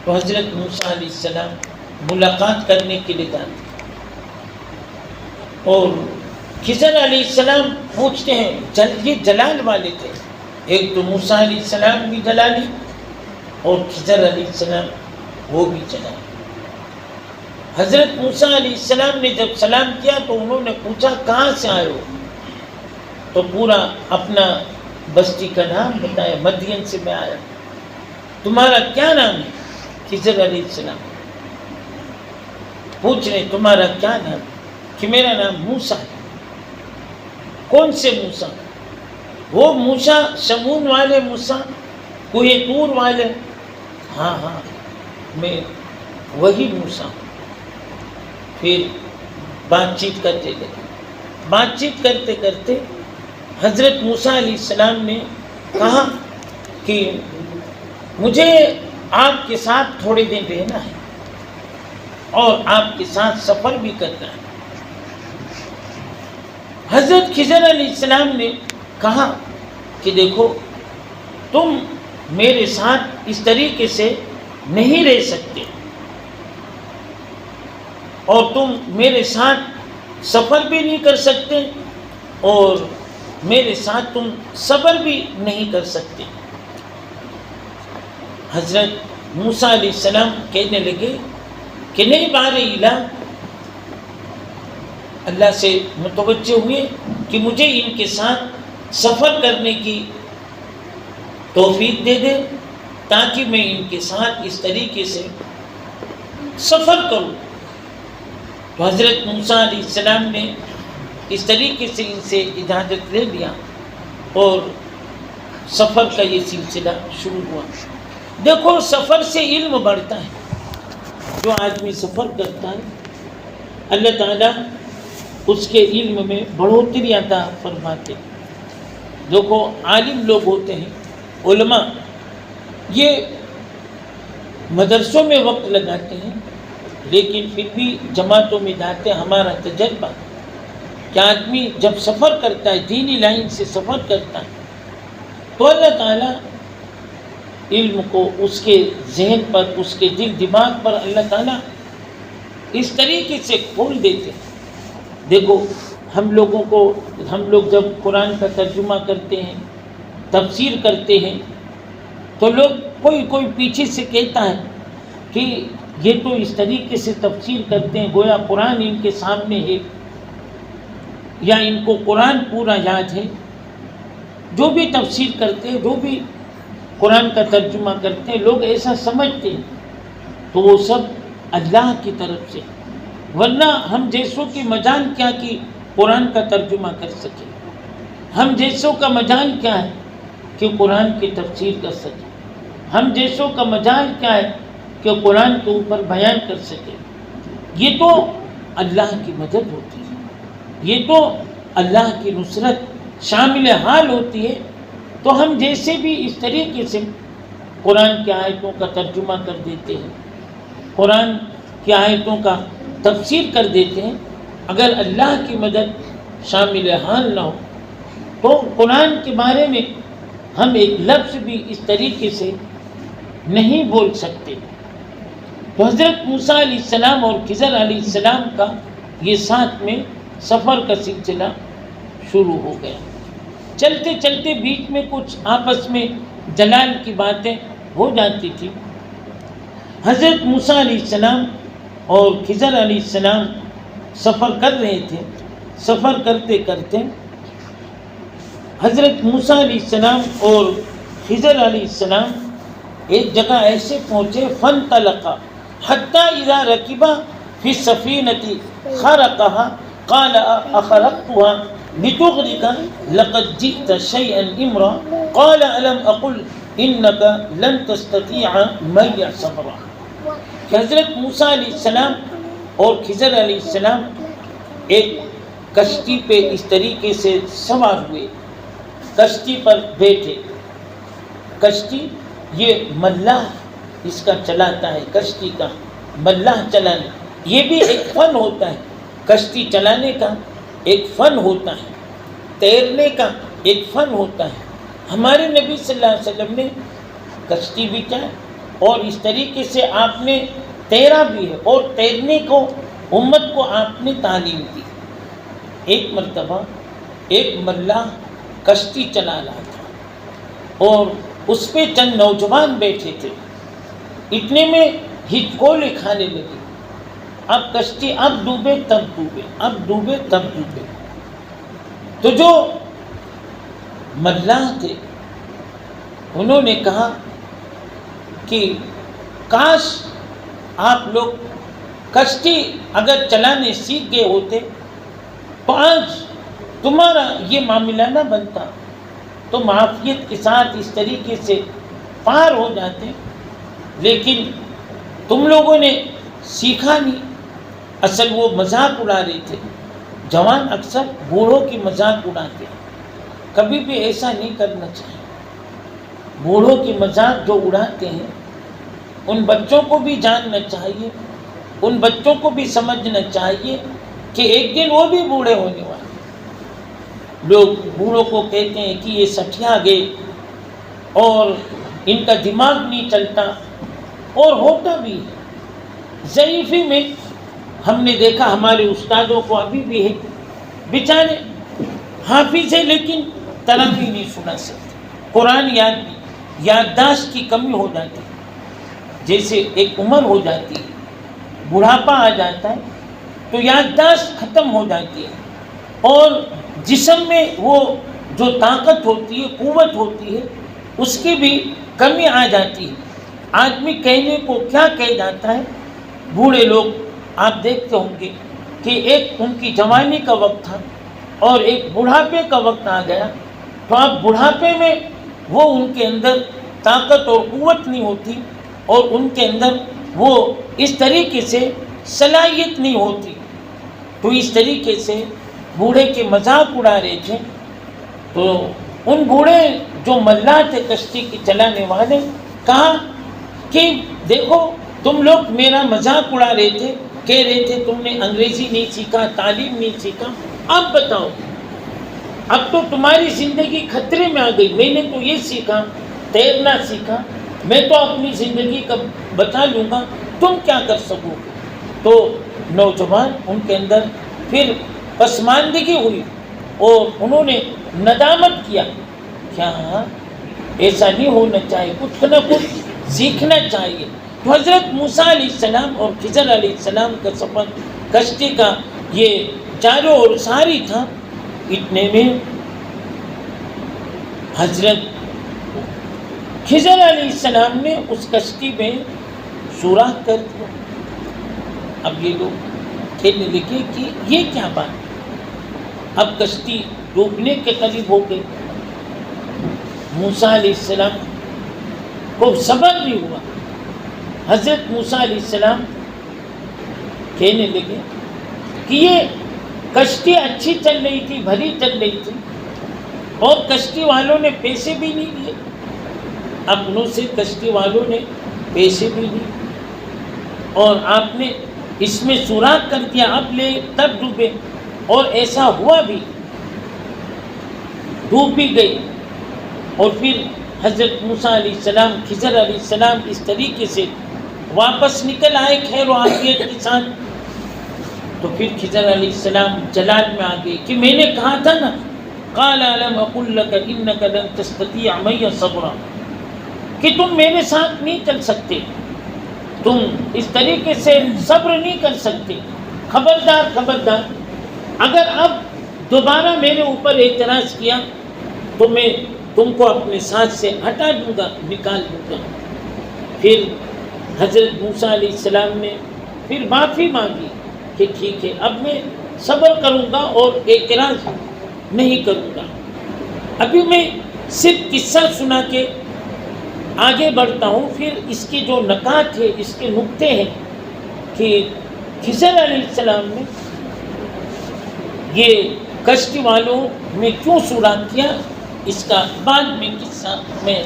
تو حضرت موسیٰ علیہ السلام ملاقات کرنے کے لیے جاتے اور خضر علیہ السلام پوچھتے ہیں، یہ جلال والے تھے، ایک تو موسیٰ علیہ السلام بھی جلالی اور خضر علیہ السلام وہ بھی جلالی. حضرت موسیٰ علیہ السلام نے جب سلام کیا تو انہوں نے پوچھا کہاں سے آئے ہو؟ تو پورا اپنا بستی کا نام بتایا، مدین سے میں آیا. تمہارا کیا نام ہے؟ خضر علیہ السلام پوچھ رہے تمہارا کیا نام؟ کہ میرا نام موسیٰ ہے. کون سے موسیٰ؟ وہ موسیٰ شمعون والے موسیٰ، کوہ طور والے؟ ہاں ہاں میں وہی موسیٰ ہوں. پھر بات چیت کرتے گئے. بات چیت کرتے کرتے حضرت موسیٰ علیہ السلام نے کہا کہ مجھے آپ کے ساتھ تھوڑے دن رہنا ہے اور آپ کے ساتھ سفر بھی کرنا ہے. حضرت خضر علیہ السلام نے کہا کہ دیکھو تم میرے ساتھ اس طریقے سے نہیں رہ سکتے اور تم میرے ساتھ سفر بھی نہیں کر سکتے اور میرے ساتھ تم صبر بھی نہیں کر سکتے. حضرت موسیٰ علیہ السلام کہنے لگے کہ نہیں بار الہ، اللہ سے متوجہ ہوئے کہ مجھے ان کے ساتھ سفر کرنے کی توفیق دے دے تاکہ میں ان کے ساتھ اس طریقے سے سفر کروں. تو حضرت موسیٰ علیہ السلام نے اس طریقے سے ان سے اجازت لے لیا اور سفر کا یہ سلسلہ شروع ہوا. دیکھو سفر سے علم بڑھتا ہے. جو آدمی سفر کرتا ہے اللہ تعالیٰ اس کے علم میں بڑھوتری عطا فرماتے. دیکھو عالم لوگ ہوتے ہیں، علماء، یہ مدرسوں میں وقت لگاتے ہیں لیکن پھر بھی جماعتوں میں جاتے ہیں. ہمارا تجربہ کہ آدمی جب سفر کرتا ہے، دینی لائن سے سفر کرتا ہے، تو اللہ تعالیٰ علم کو اس کے ذہن پر، اس کے دل دماغ پر اللہ تعالیٰ اس طریقے سے کھول دیتے. دیکھو ہم لوگ جب قرآن کا ترجمہ کرتے ہیں، تفسیر کرتے ہیں، تو لوگ کوئی پیچھے سے کہتا ہے کہ یہ تو اس طریقے سے تفسیر کرتے ہیں گویا قرآن ان کے سامنے ہے یا ان کو قرآن پورا یاد ہے. جو بھی تفسیر کرتے ہیں، جو بھی قرآن کا ترجمہ کرتے ہیں، لوگ ایسا سمجھتے ہیں تو وہ سب اللہ کی طرف سے، ورنہ ہم جیسوں کی مجال کیا کہ قرآن کا ترجمہ کر سکے. ہم جیسوں کا مجال کیا ہے کہ قرآن کی تفسیر کر سکے. ہم جیسوں کا مجال کیا ہے کہ قرآن کے اوپر بیان کر سکے. یہ تو اللہ کی مدد ہوتی ہے، یہ تو اللہ کی نصرت شامل حال ہوتی ہے. تو ہم جیسے بھی اس طریقے سے قرآن کی آیتوں کا ترجمہ کر دیتے ہیں، قرآن کی آیتوں کا تفسیر کر دیتے ہیں. اگر اللہ کی مدد شامل حال نہ ہو تو قرآن کے بارے میں ہم ایک لفظ بھی اس طریقے سے نہیں بول سکتے. تو حضرت موسیٰ علیہ السلام اور خضر علیہ السلام کا یہ ساتھ میں سفر کا سلسلہ شروع ہو گیا. چلتے چلتے بیچ میں کچھ آپس میں جلال کی باتیں ہو جاتی تھی. حضرت موسیٰ علیہ السلام اور خضر علیہ السلام سفر کر رہے تھے. سفر کرتے کرتے حضرت موسیٰ علیہ السلام اور خضر علیہ السلام ایک جگہ ایسے پہنچے فانطلقا حتی اذا رکبا فی السفینۃ خرقها قال اخرقتها لتغرق لقد جئت شیئا امرا قال الم اقل انك لن تستطيع معي صبرا. کہ حضرت موسیٰ علیہ السلام اور خضر علیہ السلام ایک کشتی پہ اس طریقے سے سوار ہوئے, کشتی پر بیٹھے. کشتی یہ ملاح اس کا چلاتا ہے, کشتی کا ملاح چلانا یہ بھی ایک فن ہوتا ہے. کشتی چلانے کا ایک فن ہوتا ہے, تیرنے کا ایک فن ہوتا ہے. ہمارے نبی صلی اللہ علیہ وسلم نے کشتی بھی چلائی اور اس طریقے سے آپ نے تیرا بھی ہے, اور تیرنے کو امت کو آپ نے تعلیم دی. ایک مرتبہ ایک ملاح کشتی چلا رہا تھا اور اس پہ چند نوجوان بیٹھے تھے. اتنے میں ہچکولے کھانے لگے. اب کشتی اب ڈوبے تب ڈوبے, اب ڈوبے تب ڈوبے. تو جو ملاح تھے انہوں نے کہا کہ کاش آپ لوگ کشتی اگر چلانے سیکھ گئے ہوتے تو آج تمہارا یہ معاملہ نہ بنتا, تو معافیت کے ساتھ اس طریقے سے پار ہو جاتے. لیکن تم لوگوں نے سیکھا نہیں. اصل وہ مذاق اڑا رہے تھے. جوان اکثر بوڑھوں کی مذاق اڑاتے ہیں, کبھی بھی ایسا نہیں کرنا چاہیے. بوڑھوں کی مذاق جو اڑاتے ہیں ان بچوں کو بھی جاننا چاہیے, ان بچوں کو بھی سمجھنا چاہیے کہ ایک دن وہ بھی بوڑھے ہونے والے. لوگ بوڑھوں کو کہتے ہیں کہ یہ سٹھیا گئے اور ان کا دماغ نہیں چلتا, اور ہوتا بھی ہے. ضعیفی میں ہم نے دیکھا ہمارے استادوں کو ابھی بھی ہے, بیچارے حافظ ہے لیکن تراویح نہیں سنا سکتے, قرآن یادداشت کی کمی ہو جاتی. جیسے ایک عمر ہو جاتی ہے, بڑھاپا آ جاتا ہے تو یادداشت ختم ہو جاتی ہے, اور جسم میں وہ جو طاقت ہوتی ہے, قوت ہوتی ہے, اس کی بھی کمی آ جاتی ہے. آدمی کہنے کو کیا کہہ جاتا ہے. بوڑھے لوگ آپ دیکھتے ہوں گے کہ ایک ان کی جوانی کا وقت تھا اور ایک بڑھاپے کا وقت آ گیا, تو اب بڑھاپے میں وہ ان کے اندر طاقت اور قوت نہیں ہوتی, اور ان کے اندر وہ اس طریقے سے صلاحیت نہیں ہوتی. تو اس طریقے سے بوڑھے کے مذاق اڑا رہے تھے. تو ان بوڑھے جو ملاح تھے کشتی کے چلانے والے, کہا کہ دیکھو تم لوگ میرا مذاق اڑا رہے تھے, کہہ رہے تھے تم نے انگریزی نہیں سیکھا, تعلیم نہیں سیکھا, اب بتاؤ اب تو تمہاری زندگی خطرے میں آ گئی. میں نے تو یہ سیکھا, تیرنا سیکھا, میں تو اپنی زندگی کا بتا لوں گا, تم کیا کر سکو گے. تو نوجوان ان کے اندر پھر پسماندگی ہوئی اور انہوں نے ندامت کیا, کیا ایسا نہیں ہونا چاہیے, کچھ نہ کچھ سیکھنا چاہیے. تو حضرت موسیٰ علیہ السلام اور خضر علیہ السلام کا سفر کشتی کا یہ چاروں اور ساری تھا. اتنے میں حضرت خضر علیہ السلام نے اس کشتی میں سوراخ کر دیا. اب یہ لوگ کہنے لگے کہ یہ کیا بات, اب کشتی ڈوبنے کے قریب ہو گئی. موسیٰ علیہ السلام کو صبر نہیں ہوا. حضرت موسیٰ علیہ السلام کہنے لگے کہ یہ کشتی اچھی چل رہی تھی, بھری چل رہی تھی, اور کشتی والوں نے پیسے بھی نہیں دیے. اپنوں سے کشتی والوں نے پیسے بھی دیے, اور آپ نے اس میں سوراخ کر دیا، اب لے تب ڈوبے، اور ایسا ہوا بھی، ڈوب بھی گئی۔ اور پھر حضرت موسیٰ علیہ السلام، خضر علیہ السلام اس طریقے سے واپس نکل آئے خیر و عافیت کے ساتھ۔ تو پھر خضر علیہ السلام جلال میں آ گئے کہ میں نے کہا تھا نا، قال الم اقل لك انك لن تستطيع معي صبرا، کہ تم میرے ساتھ نہیں چل سکتے، تم اس طریقے سے صبر نہیں کر سکتے۔ خبردار خبردار، اگر اب دوبارہ میرے اوپر اعتراض کیا تو میں تم کو اپنے ساتھ سے ہٹا دوں گا، نکال دوں گا۔ پھر حضرت موسیٰ علیہ السلام نے پھر معافی مانگی کہ ٹھیک ہے، اب میں صبر کروں گا اور اعتراض نہیں کروں گا۔ ابھی میں صرف قصہ سنا کے آگے بڑھتا ہوں، پھر اس کے جو نکات ہے، اس کے نقطے ہیں کہ خضر علیہ السلام نے یہ کشتی والوں میں کیوں سوراخ کیا، اس کا بعد میں قصہ میں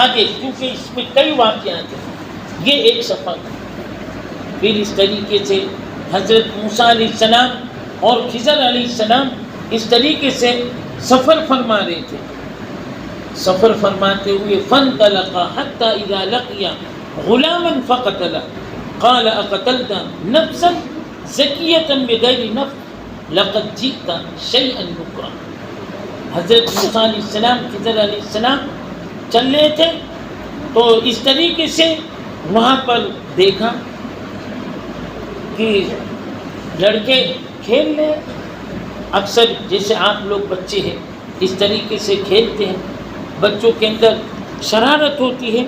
آگے، کیونکہ اس میں کئی واقعات ہیں، یہ ایک صفحہ۔ پھر اس طریقے سے حضرت موسیٰ علیہ السلام اور خضر علیہ السلام اس طریقے سے سفر فرما رہے تھے۔ سفر فرماتے ہوئے فانطلقا حتی اذا لقیا غلاما فقتلا قال اقتلت نفسا زکیۃ بغیر نفس لقد جئت شیئا نکرا۔ حضرت موسیٰ علیہ السلام، خضر علیہ السلام چل رہے تھے تو اس طریقے سے وہاں پر دیکھا کہ لڑکے کھیل رہے، اکثر جیسے آپ لوگ بچے ہیں اس طریقے سے کھیلتے ہیں، بچوں کے اندر شرارت ہوتی ہے۔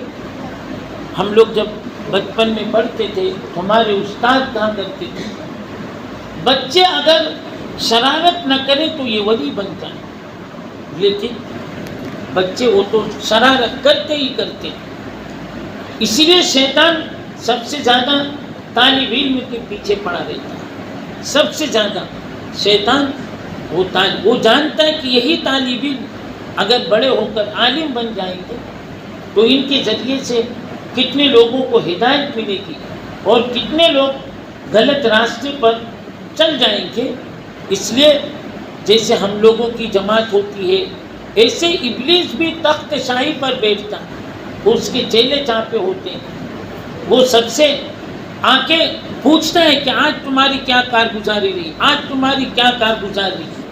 ہم لوگ جب بچپن میں پڑھتے تھے تو ہمارے استاد کہا کرتے تھے بچے اگر شرارت نہ کریں تو یہ ولی بنتا ہے، لیکن بچے وہ تو شرارت کرتے ہی کرتے ہیں۔ اسی لیے شیطان سب سے زیادہ طالب علم کے پیچھے پڑا رہتا ہے، سب سے زیادہ شیطان وہ جانتا ہے کہ یہی طالب علم اگر بڑے ہو کر عالم بن جائیں گے تو ان کے ذریعے سے کتنے لوگوں کو ہدایت ملے گی اور کتنے لوگ غلط راستے پر چل جائیں گے۔ اس لیے جیسے ہم لوگوں کی جماعت ہوتی ہے، ایسے ابلیس بھی تخت شاہی پر بیٹھتا ہے، اس کے چیلے چاپے ہوتے ہیں، وہ سب سے آ کے پوچھتا ہے کہ آج تمہاری کیا کارگزاری رہی، آج تمہاری کیا کارگزاری رہی،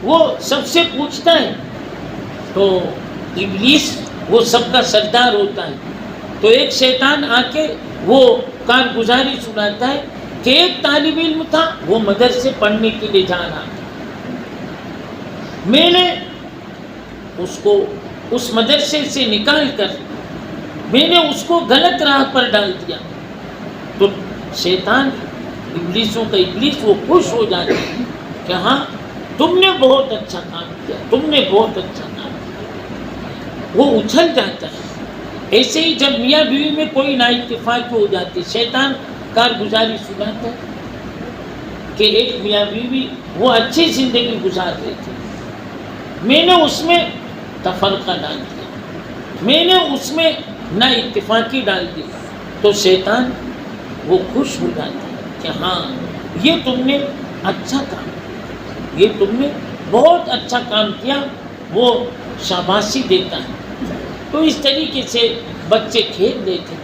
وہ سب سے پوچھتا ہے۔ تو ابلیس وہ سب کا سردار ہوتا ہے، تو ایک شیطان آ کے وہ کارگزاری سناتا ہے کہ ایک طالب علم تھا، وہ مدرسے پڑھنے کے لیے جا رہا تھا، میں نے اس کو اس مدرسے سے نکال کر میں نے اس کو غلط راہ پر ڈال دیا۔ تو شیطان ابلیسوں کا ابلیس وہ خوش ہو جاتا ہے کہ ہاں تم نے بہت اچھا کام کیا، تم نے بہت اچھا کام کیا، وہ اچھل جاتا ہے۔ ایسے ہی جب میاں بیوی میں کوئی نا اتفاقی ہو جاتی، شیطان کارگزاری سناتا ہے کہ ایک میاں بیوی وہ اچھی زندگی گزار رہے تھے، میں نے اس میں تفرقہ ڈال دیا، میں نے اس میں نا اتفاقی ڈال دی، تو شیطان وہ خوش ہو جاتا ہے کہ ہاں یہ تم نے اچھا کام، یہ تم نے بہت اچھا کام کیا، وہ شاباشی دیتا ہے۔ تو اس طریقے سے بچے کھیل رہے تھے،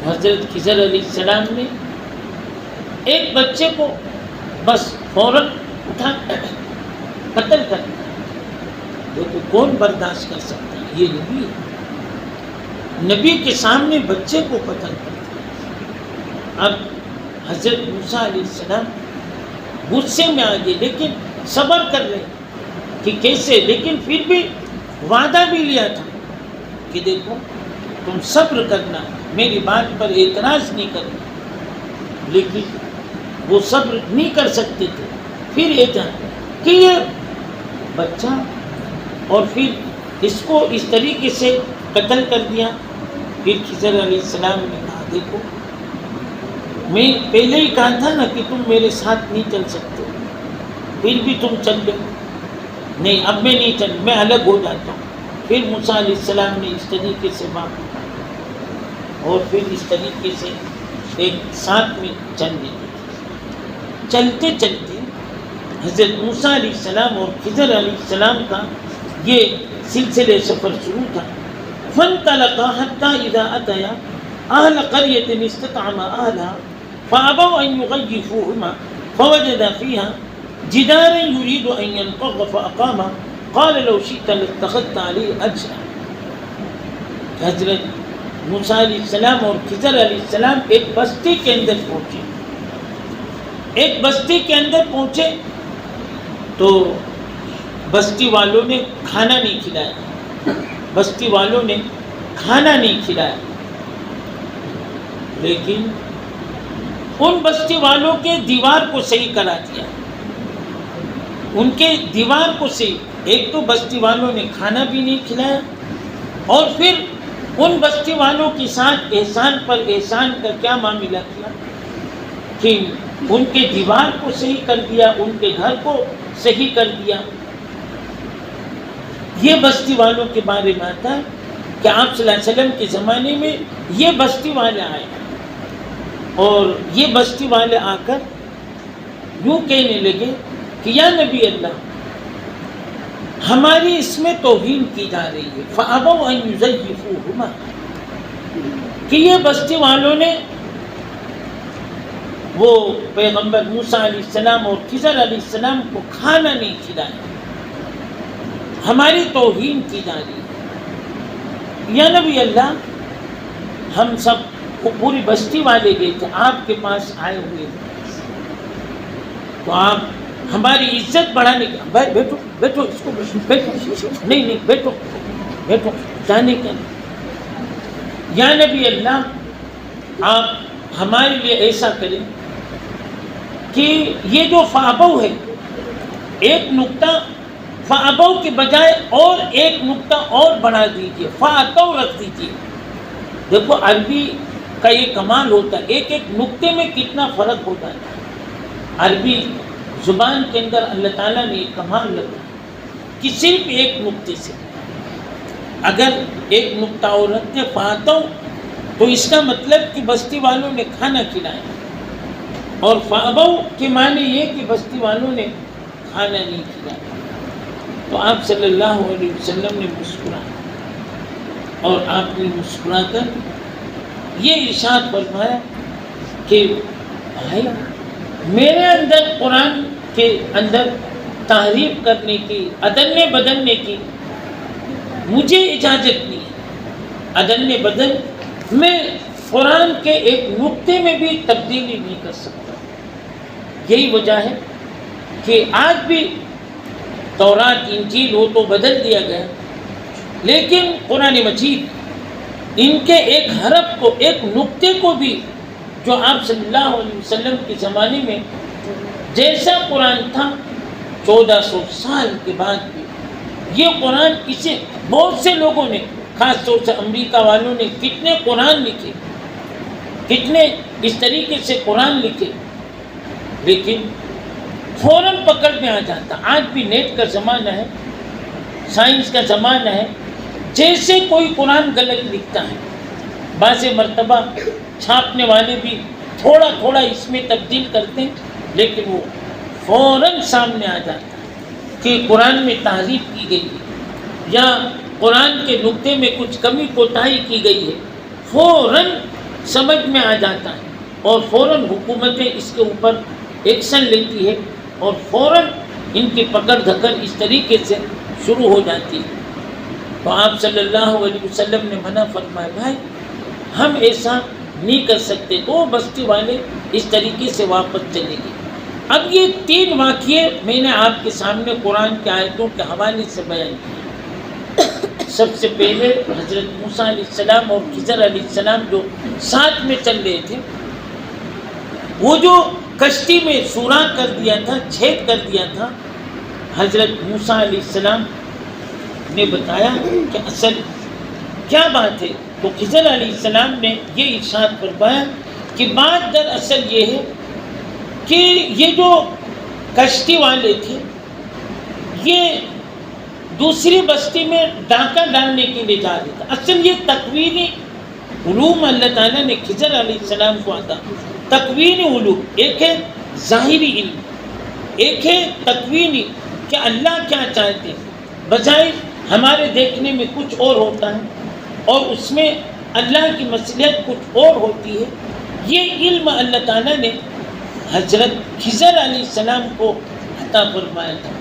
حضرت خضر علیہ السلام نے ایک بچے کو بس فوراً اٹھا قتل کر دیا۔ دیکھو کون برداشت کر سکتا ہے، یہ نبی ہے، نبی کے سامنے بچے کو قتل کر دیا۔ اب حضرت موسیٰ علیہ السلام غصے میں آ گئے، لیکن صبر کر رہے کہ کیسے، لیکن پھر بھی وعدہ بھی لیا تھا کہ دیکھو تم صبر کرنا، میری بات پر اعتراض نہیں کرنا، لیکن وہ صبر نہیں کر سکتے تھے۔ پھر یہ جانا کہ یہ بچہ، اور پھر اس کو اس طریقے سے قتل کر دیا۔ پھر خضر علیہ السلام نے کہا دیکھو میں پہلے ہی کہا تھا نا کہ تم میرے ساتھ نہیں چل سکتے، پھر بھی تم چل گئے، نہیں اب میں نہیں چل، میں الگ ہو جاتا ہوں۔ پھر موسیٰ علیہ السلام نے اس طریقے سے معافی اور پھر اس طریقے سے ایک ساتھ میں چل گئے۔ چلتے چلتے حضرت موسیٰ علیہ السلام اور خضر علیہ السلام کا یہ سلسلے سفر شروع تھا. فانطلقا حتى اذا اتيا اهل قرية استطعما اهلها فابوا ان يضيفوهما فوجدا فيها جدارا يريد ان ينقض فاقاما قال لو شئت لاتخذت عليه اجرا. حضرت موسیٰ علیہ السلام اور خضر علیہ السلام ایک بستی کے اندر پہنچے. ایک بستی کے اندر پہنچے تو بستی والوں نے کھانا نہیں کھلایا. بستی والوں نے کھانا نہیں کھلایا، لیکن ان بستی والوں کے دیوار کو صحیح کرا دیا. ان کے دیوار کو صحیح. ایک تو بستی والوں نے کھانا بھی نہیں کھلایا، اور پھر ان بستی والوں کے ساتھ احسان پر احسان کا کیا معاملہ کیا کہ ان کے دیوار کو صحیح کر دیا، ان کے گھر کو صحیح کر دیا. یہ بستی والوں کے بارے میں آتا ہے کہ آپ صلی اللہ علیہ وسلم کے زمانے میں یہ بستی والے آئے، اور یہ بستی والے آ کر یوں کہنے لگے کہ یا نبی اللہ، ہماری اس میں توہین کی جا رہی ہے. فَأَبَوْا أَن يُزَيِّفُوهُمَا، کہ یہ بستی والوں نے وہ پیغمبر موسیٰ علیہ السلام اور خضر علیہ السلام کو کھانا نہیں کھلایا، ہماری توہین کی جا رہی ہے. یا نبی اللہ، ہم سب پوری بستی والے گئے تھے، آپ کے پاس آئے ہوئے تھے، تو آپ ہماری عزت بڑھانے کے بیٹھو بیٹھو اس کو بیٹھو نہیں بیٹھو بیٹھو جانے کا نہیں. یا نبی اللہ، آپ ہمارے لیے ایسا کریں کہ یہ جو فابو ہے، ایک نقطہ فابو کے بجائے اور ایک نقطہ اور بڑھا دیجیے، فاتو رکھ دیجیے. دیکھو عربی کا یہ کمال ہوتا ہے، ایک ایک نقطے میں کتنا فرق ہوتا ہے. عربی زبان کے اندر اللہ تعالیٰ نے ایک کمال رکھا کہ صرف ایک نقطے سے اگر ایک نقطہ اور رکھتے فاتو، تو اس کا مطلب کہ بستی والوں نے کھانا کھلایا، اور فابو کے معنی یہ کہ بستی والوں نے کھانا نہیں کھلایا. تو آپ صلی اللہ علیہ وسلم نے مسکرایا، اور آپ نے مسکرا کر یہ ارشاد فرمایا کہ بھائی، میرے اندر قرآن کے اندر تحریف کرنے کی، ادلنے بدلنے کی مجھے اجازت نہیں ہے. ادلنے بدل میں قرآن کے ایک نقطے میں بھی تبدیلی نہیں کر سکتا. یہی وجہ ہے کہ آج بھی تورات انجیل ہو تو بدل دیا گیا، لیکن قرآن مجید ان کے ایک حرف کو، ایک نقطے کو بھی، جو آپ صلی اللہ علیہ وسلم کے زمانے میں جیسا قرآن تھا 1400 سال کے بعد بھی یہ قرآن اسے بہت سے لوگوں نے، خاص طور سے امریکہ والوں نے کتنے قرآن لکھے، کتنے اس طریقے سے قرآن لکھے، لیکن فوراً پکڑ میں آ جاتا. آج بھی نیٹ کا زمانہ ہے، سائنس کا زمانہ ہے، جیسے کوئی قرآن غلط لکھتا ہے، بعض مرتبہ چھاپنے والے بھی تھوڑا تھوڑا اس میں تبدیل کرتے ہیں، لیکن وہ فوراً سامنے آ جاتا ہے کہ قرآن میں تحریف کی گئی ہے یا قرآن کے نقطے میں کچھ کمی کوتاہی کی گئی ہے. فوراً سمجھ میں آ جاتا ہے، اور فوراً حکومتیں اس کے اوپر ایکشن لیتی ہے، اور فوراً ان کی پکڑ دھکڑ اس طریقے سے شروع ہو جاتی ہے. تو آپ صلی اللہ علیہ وسلم نے منع فرمایا، بھائی ہم ایسا نہیں کر سکتے. تو بستی والے اس طریقے سے واپس چلے گئے. اب یہ 3 واقعے میں نے آپ کے سامنے قرآن کی آیتوں کے حوالے سے بیان کیے. سب سے پہلے حضرت موسیٰ علیہ السلام اور خضر علیہ السلام جو ساتھ میں چل رہے تھے، وہ جو کشتی میں سوراخ کر دیا تھا، چھید کر دیا تھا، حضرت موسیٰ علیہ السلام نے بتایا کہ اصل کیا بات ہے. تو خضر علیہ السلام نے یہ ارشاد فرمایا کہ بات دراصل یہ ہے کہ یہ جو کشتی والے تھے، یہ دوسری بستی میں ڈاکہ ڈالنے کے لیے جا رہے تھے. اصل یہ تکوینی علوم اللہ تعالیٰ نے خضر علیہ السلام کو عطا. تکوینی علوم ایک ہے ظاہری علم، ایک ہے تکوینی کہ اللہ کیا چاہتے ہیں، بظاہر ہمارے دیکھنے میں کچھ اور ہوتا ہے اور اس میں اللہ کی مصلحت کچھ اور ہوتی ہے۔ یہ علم اللہ تعالیٰ نے حضرت خضر علیہ السلام کو عطا فرمایا تھا۔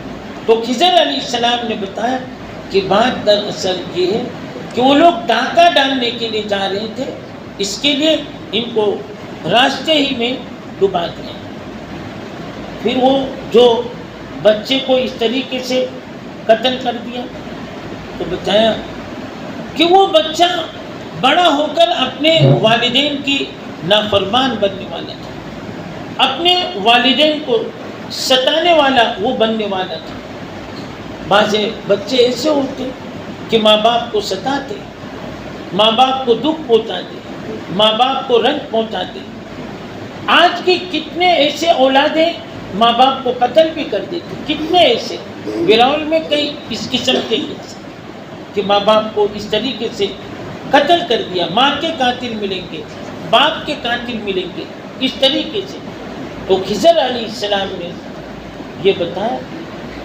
تو خضر علیہ السلام نے بتایا کہ بات دراصل یہ ہے کہ وہ لوگ ڈاکہ ڈالنے کے لیے جا رہے تھے، اس کے لیے ان کو راستے ہی میں ڈبا دیا۔ پھر وہ جو بچے کو اس طریقے سے قتل کر دیا، تو بتایا کہ وہ بچہ بڑا ہو کر اپنے والدین کی نافرمان بننے والا تھا، اپنے والدین کو ستانے والا وہ بننے والا تھا۔ بعض بچے ایسے ہوتے کہ ماں باپ کو ستاتے، ماں باپ کو دکھ پہنچاتے، ماں باپ کو رنج پہنچاتے۔ آج کی کتنے ایسے اولادیں ماں باپ کو قتل بھی کر دیتے، کتنے ایسے بلاول میں کئی اس قسم کے کہ ماں باپ کو اس طریقے سے قتل کر دیا، ماں کے قاتل ملیں گے، باپ کے قاتل ملیں گے، اس طریقے سے۔ تو خضر علیہ السلام نے یہ بتایا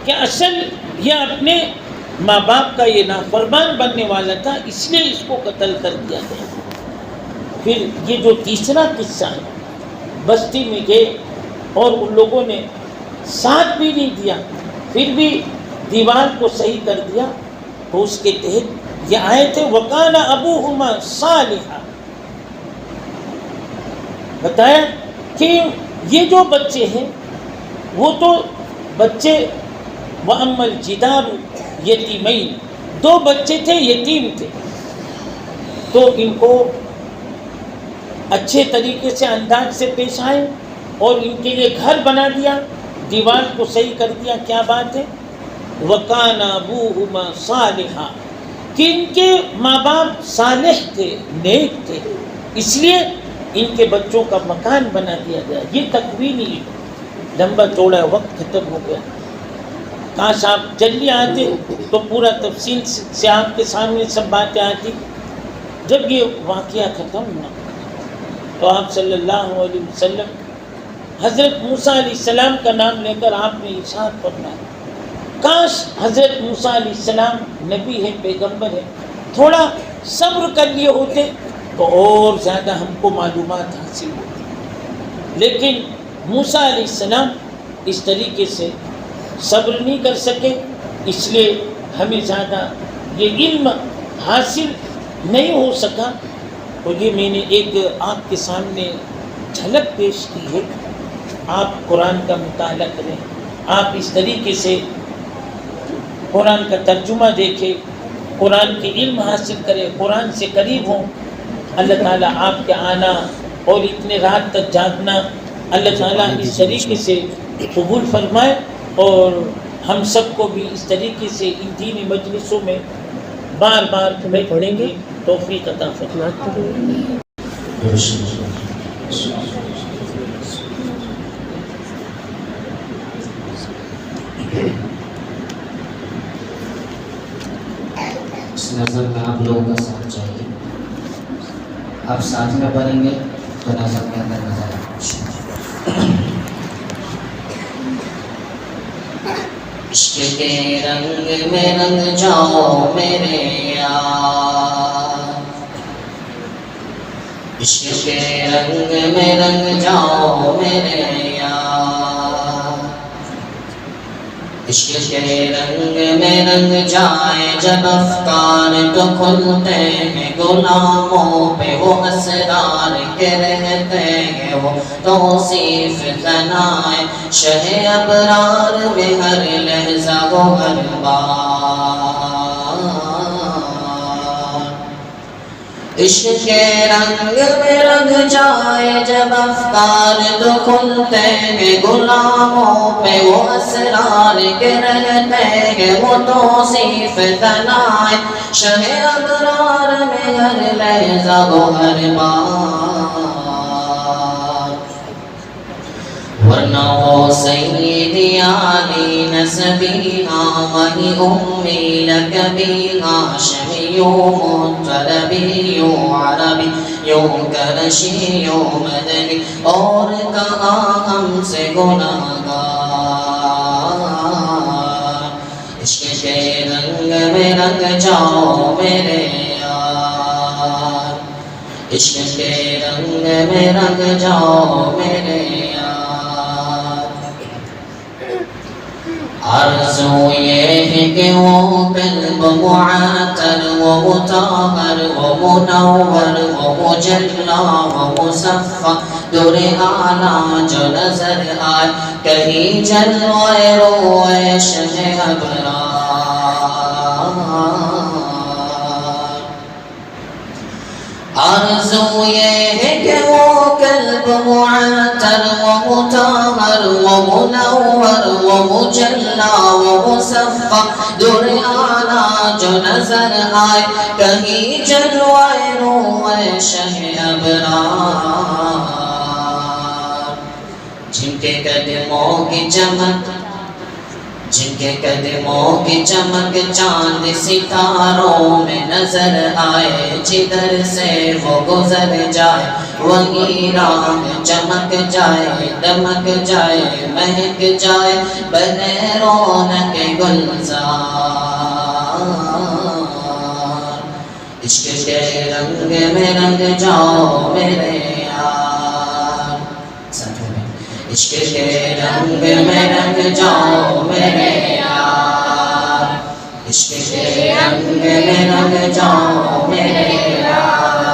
کہ اصل یہ اپنے ماں باپ کا یہ نافرمان بننے والا تھا، اس لیے اس کو قتل کر دیا گیا۔ پھر یہ جو تیسرا قصہ ہے، بستی میں گئے اور ان لوگوں نے ساتھ بھی نہیں دیا، پھر بھی دیوار کو صحیح کر دیا، تو اس کے تحت یہ آئے تھے وَقَانَ أَبُوهُمَا صَالِحًا۔ بتایا کہ یہ جو بچے ہیں وہ تو بچے وَأَمَّا الْجِدَارُ يَتِيمَيْنِ، دو بچے تھے، یتیم تھے، تو ان کو اچھے طریقے سے انداز سے پیش آئے اور ان کے لیے گھر بنا دیا، دیوار کو صحیح کر دیا۔ کیا بات ہے؟ وَقَانَ أَبُوهُمَا صَالِحًا، کہ ان کے ماں باپ صالح تھے، نیک تھے، اس لیے ان کے بچوں کا مکان بنا دیا گیا۔ یہ تکوینی لمبا چوڑا وقت ختم ہو گیا، کاش آپ جلدی آتے تو پورا تفصیل سے آپ کے سامنے سب باتیں آتی۔ جب یہ واقعہ ختم ہوا تو آپ صلی اللہ علیہ وسلم حضرت موسیٰ علیہ السلام کا نام لے کر آپ نے ارشاد فرمایا کاش حضرت موسیٰ علیہ السلام نبی ہے، پیغمبر ہے، تھوڑا صبر کر لیے ہوتے تو اور زیادہ ہم کو معلومات حاصل ہوتی، لیکن موسیٰ علیہ السلام اس طریقے سے صبر نہیں کر سکے، اس لیے ہمیں زیادہ یہ علم حاصل نہیں ہو سکا۔ تو یہ میں نے ایک آپ کے سامنے جھلک پیش کی ہے۔ آپ قرآن کا مطالعہ کریں، آپ اس طریقے سے قرآن کا ترجمہ دیکھیں، قرآن کی علم حاصل کریں، قرآن سے قریب ہوں۔ اللہ تعالیٰ آپ کے آنا اور اتنے رات تک جاگنا اللہ تعالیٰ اس طریقے سے قبول فرمائے، اور ہم سب کو بھی اس طریقے سے ان دینی مجلسوں میں بار بار پڑھیں گے، توفیق عطا فرمائے۔ اس نظر میں آپ لوگوں کا ساتھ چاہیے، آپ ساتھ میں پڑھیں گے تو نظر کے اندر نظر عشق کے رنگ میں رنگ جاؤ میرے یار، عشق کے رنگ میں رنگ جاؤ میرے یار، عشق کے رنگ میں رنگ جائے جب افکار تو کھلتے ہیں غلاموں پہ وہ اسرار کے رہتے ہیں وہ توصیف ثنائے شہ ابرار میں ہر لحظہ وہ ہر بار، عشق کے رنگ میں رنگ جائے جب افکار تو کھلتے ہیں غلاموں پہ وہ اسرار کے رہتے ہیں وہ توصیف ثنائے شہ ابرار میں ہر لحظہ وہ ہر بار، ورنہ وہ سیدی علی نسبی ہاں وہی امی لکبی ہاشمی مطلبی عربی یوں کرشی یوں مدنی اور کہاں ہم سے گناہگار عشق کے رنگ میں رنگ جاؤ میرے یار عشق کے رنگ میں رنگ جاؤ میرے یار آرزو یہ ہے کہ وہ قلب معطر و مطہر و منور و مجلا و مصفا در اعلیٰ جو نظر آئے کہیں جلوہ روئے شہ ابرار آرزو یہ ہے کہ وہ قلب معطر و مطہر و منور و مجلا و مصفا در اعلیٰ جو نظر آئے کہیں جلوہ روئے شہ ابرار جن کے قدموں کی چمک چاند ستاروں میں نظر آئے جدھر سے وہ گزر جائے وہی راہ چمک جائے دمک جائے مہک جائے بنے رونق گلزار عشق کے رنگ میں رنگ جاؤ میرے یار عشق کے رنگ میں رنگ جاؤ میرے یار عشق کے رنگ میں رنگ جاؤ میرے یار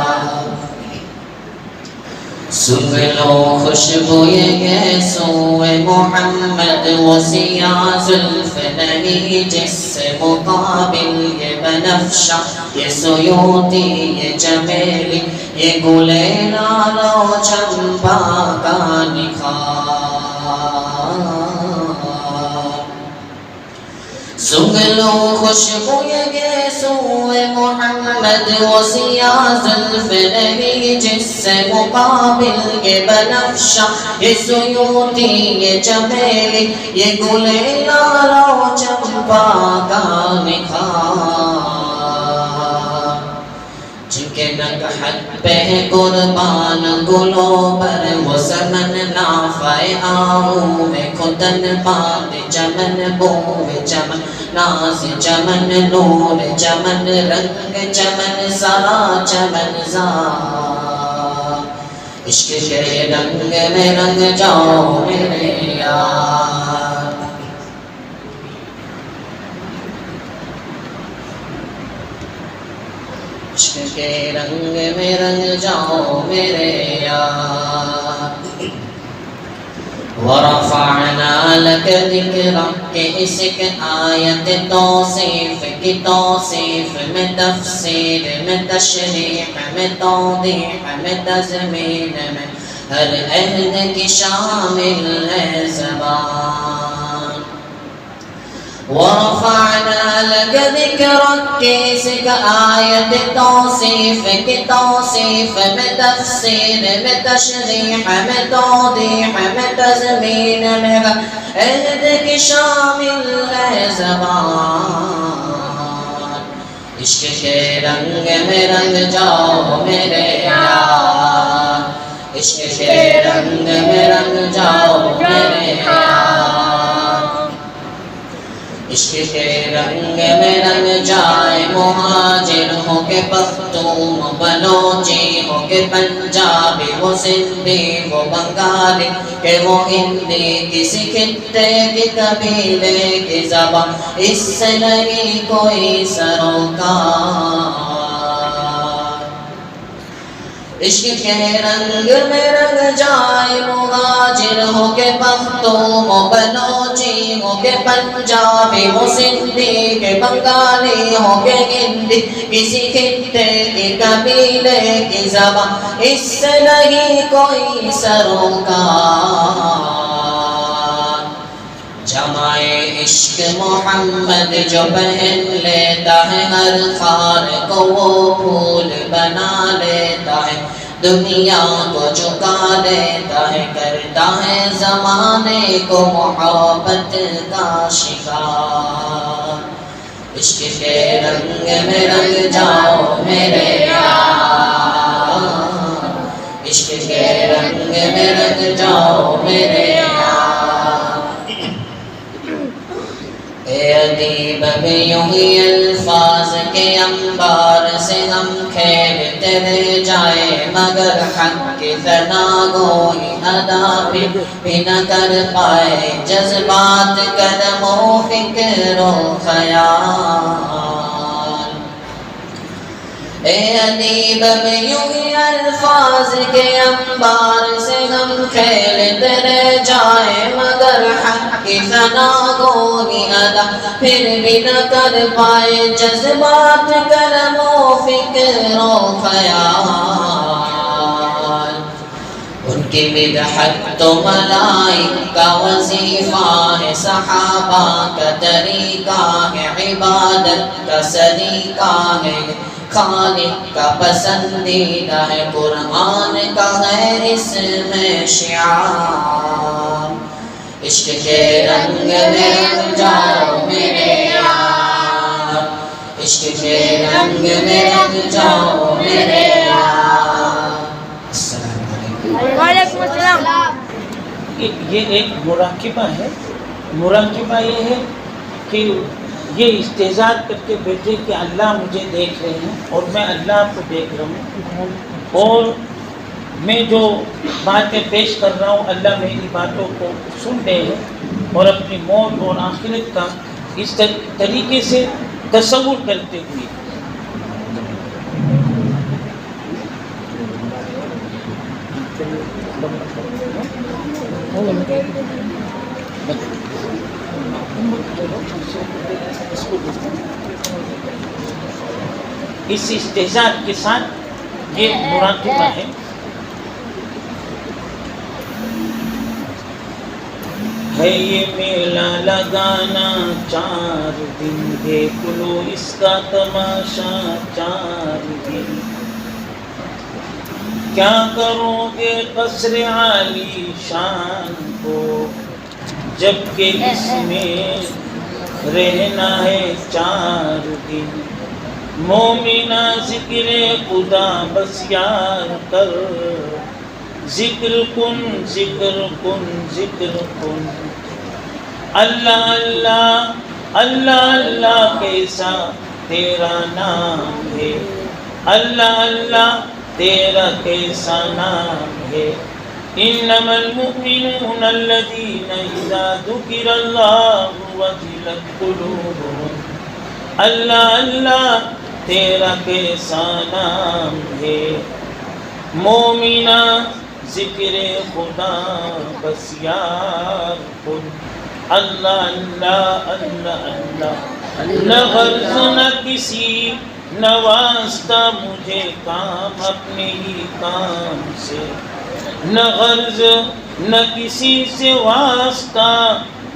سن لو خوشبو یہ سوئے محمد وہ سیاہ زلف نہیں جس سے مقابل یہ بنفشہ یہ سیوطی یہ چمیلی یہ گل لال و چمپا کا نکھار سن لو خوشبو یہ سوئے محمد وہ سیاہ زلف نہیں جس سے مقابل یہ بنفشہ یہ سیوطی یہ چمیلی یہ گل لال و چمپا کا نکھار جن کے نکہت پہ قربان گلوں پر وہ سمن نافع آؤں میں خودن باد چمن بوم چمن ناز چمن نور چمن رنگ چمن سرا چمن زار عشق کے رنگ میں رنگ جاؤ میرے یار عشق کے رنگ میں رنگ جاؤ میرے یار ورفعنا لك ذکرک کہ اس ایک آیت توصیف کی توصیف میں تفسیر میں تشریح میں توضیح میں تضمین میں ہر عہد کی شامل ہے زبان ورفعنا لك ذکرک کہ اس ایک آیت توصیف کی توصیف میں تفسیر میں تشریح میں توضیح میں تضمین میں عہد کی شامل ہے زبان عشق کے رنگ میں رنگ جاؤ میرے یار عشق کے رنگ میں رنگ جاؤ میرے یار عشق کے رنگ میں رنگ جائے مہاجر ہو کے پختون بلوچی ہو کے پنجابی وہ سندھی وہ بنگالی کہ وہ ہندی کسی خطے کی قبیلے کی زبان اس سے نہیں کوئی سروکار عشق کے رنگ میں رنگ جائے مہاجر ہو کے پختون ہو بلوچی ہو کے پنجابی ہو سندھی کے بنگالی ہو کے ہندی کسی خطے کی قبیلے کی زبان اس سے نہیں کوئی سروکار جمائے عشق محمد جو پہن لیتا ہے ہر خار کو وہ پھول بنا لیتا ہے دنیا کو جھکا دیتا ہے کرتا ہے زمانے کو محبت کا شکار عشق کے رنگ میں رنگ جاؤ میرے یار میں رکھ جاؤ میرے یار اے ادیب میں یوں ہی الفاظ کے انبار سے ہم کھیلتے رہ جائیں مگر حق کی ثنا گوئی ادا بھی نہ کر پائے جذبات قدم و فکر و خیال اے ادیب میں یوں ہی الفاظ کے انبار سے ہم کھیلتے رہ جائیں مگر حق کی ثنا گوئی ادا پھر بھی نہ کر پائے جذبات کرم و فکر و خیال ان کی مدحت تو ملائک کا وظیفہ ہے صحابہ کا طریقہ ہے عبادت کا سلیقہ ہے خالق کا پسندیدہ ہے قرآن کا ہے اس میں شعار عشق کے رنگ میں رنگ جاؤ میرے یار عشق کے رنگ میں رنگ جاؤ میرے یار السلام علیکم وعلیکم السلام. یہ ایک مراقبہ ہے. مراقبہ یہ ہے کہ یہ استعزاز کر کے بیٹھے کہ اللہ مجھے دیکھ رہے ہیں اور میں اللہ کو دیکھ رہا ہوں اور میں جو باتیں پیش کر رہا ہوں اللہ میری باتوں کو سن رہے ہیں اور اپنی موت اور آخرت کا اس طریقے سے تصور کرتے ہوئے اس استعزاز کے ساتھ یہ مراقبہ ہے. ہے یہ میلہ لگانا 4 دن دیکھ لو اس کا تماشا 4 دن کیا کرو گے قصر عالی شان کو جبکہ اس میں رہنا ہے 4 دن مومنہ ذکر خدا بس یار کر ذکر کن ذکر کن ذکر کن اللہ اللہ اللہ اللہ کیسا تیرا نام ہے اللہ اللہ تیرا کیسا نام ہے انما المؤمنون الذین اذا ذکر اللہ وجلت قلوبهم اللہ اللہ تیرا کیسا نام ہے مومنہ ذکر خدا بس یار کن اللہ اللہ اللہ اللہ نہ غرض نہ کسی نہ واسطہ مجھے کام اپنے ہی کام سے نہ غرض نہ کسی سے واسطہ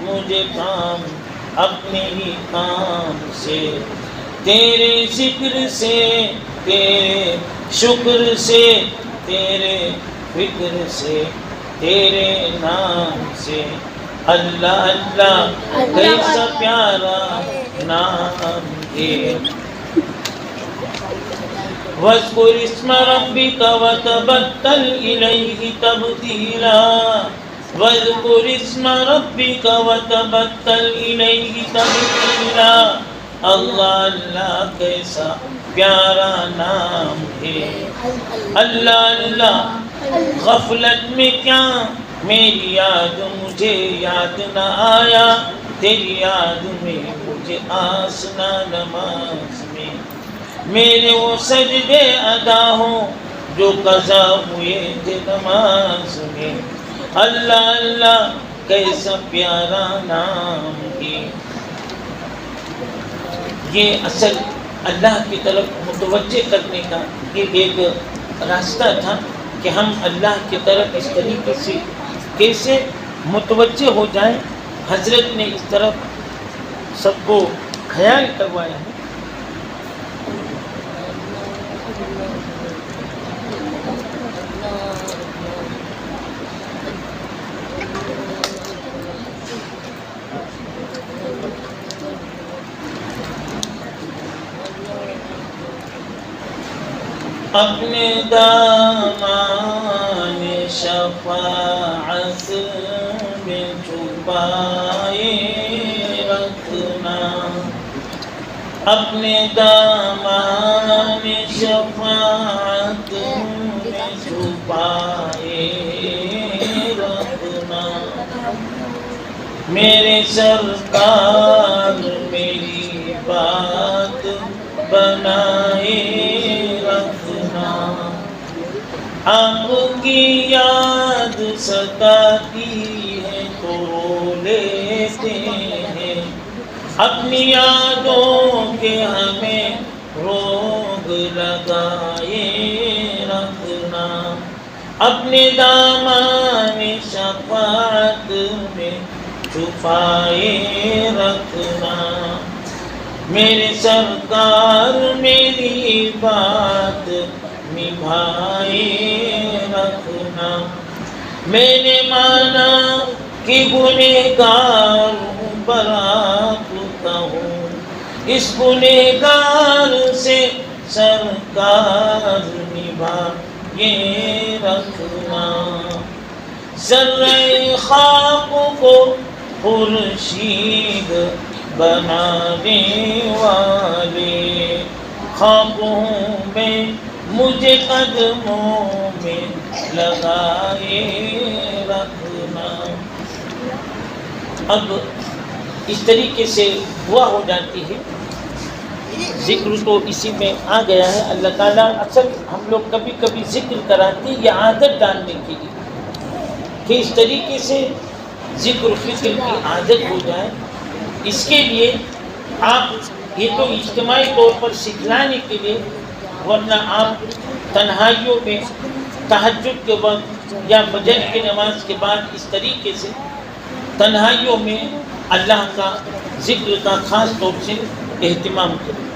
مجھے کام اپنے ہی کام سے تیرے ذکر سے تیرے شکر سے تیرے فکر سے تیرے نام سے اللہ اللہ کیسا پیارا نام ہے وَاذْكُرِ اسْمَ رَبِّكَ وَتَبَتَّلْ إِلَيْهِ تَبْتِيلًا وَاذْكُرِ اسْمَ رَبِّكَ وَتَبَتَّلْ إِلَيْهِ تَبْتِيلًا اللہ اللہ کیسا پیارا نام ہے اللہ اللہ غفلت میں کیا میری یاد مجھے یاد نہ آیا تیری یاد میں مجھے آسنا نماز میں میرے وہ سجدے ادا ہوں جو قضا ہوئے تھے نماز میں اللہ اللہ کیسا پیارا نام ہے یہ اصل اللہ کی طرف متوجہ کرنے کا یہ ایک راستہ تھا کہ ہم اللہ کی طرف اس طریقے سے کیسے متوجہ ہو جائیں. حضرت نے اس طرف سب کو خیال کروایا ہے. اپنے دامان شفاعت میں چھپائے رکھنا، اپنے دامان شفاعت میں چھپائے رکھنا، میرے سرکار میری بات بنائے رکھنا، آپ کی یاد ستاتی ہے تو رو لیتے ہیں، اپنی یادوں کے ہمیں روگ لگائے رکھنا، اپنے دامان شفاعت میں چھپائے رکھنا، میرے سرکار میری بات نبھائے رکھنا، میں نے مانا کہ گنہگار ہوں برات کہوں، اس گنہگار سے سرکار نبھائے رکھنا، ذرہ خاک کو خورشید بنانے والے، خاک ہوں میں مجھے قدموں میں لگائے رکھنا۔ اب اس طریقے سے دعا ہو جاتی ہے، ذکر تو اسی میں آ گیا ہے۔ اللہ تعالیٰ اکثر ہم لوگ کبھی کبھی ذکر کراتے یہ عادت ڈالنے کے لیے کہ اس طریقے سے ذکر فکر کی عادت ہو جائے، اس کے لیے آپ یہ تو اجتماعی طور پر سکھلانے کے لیے، ورنہ آپ تنہائیوں میں تہجد کے وقت یا فجر کی نماز کے بعد اس طریقے سے تنہائیوں میں اللہ کا ذکر کا خاص طور سے اہتمام کریں۔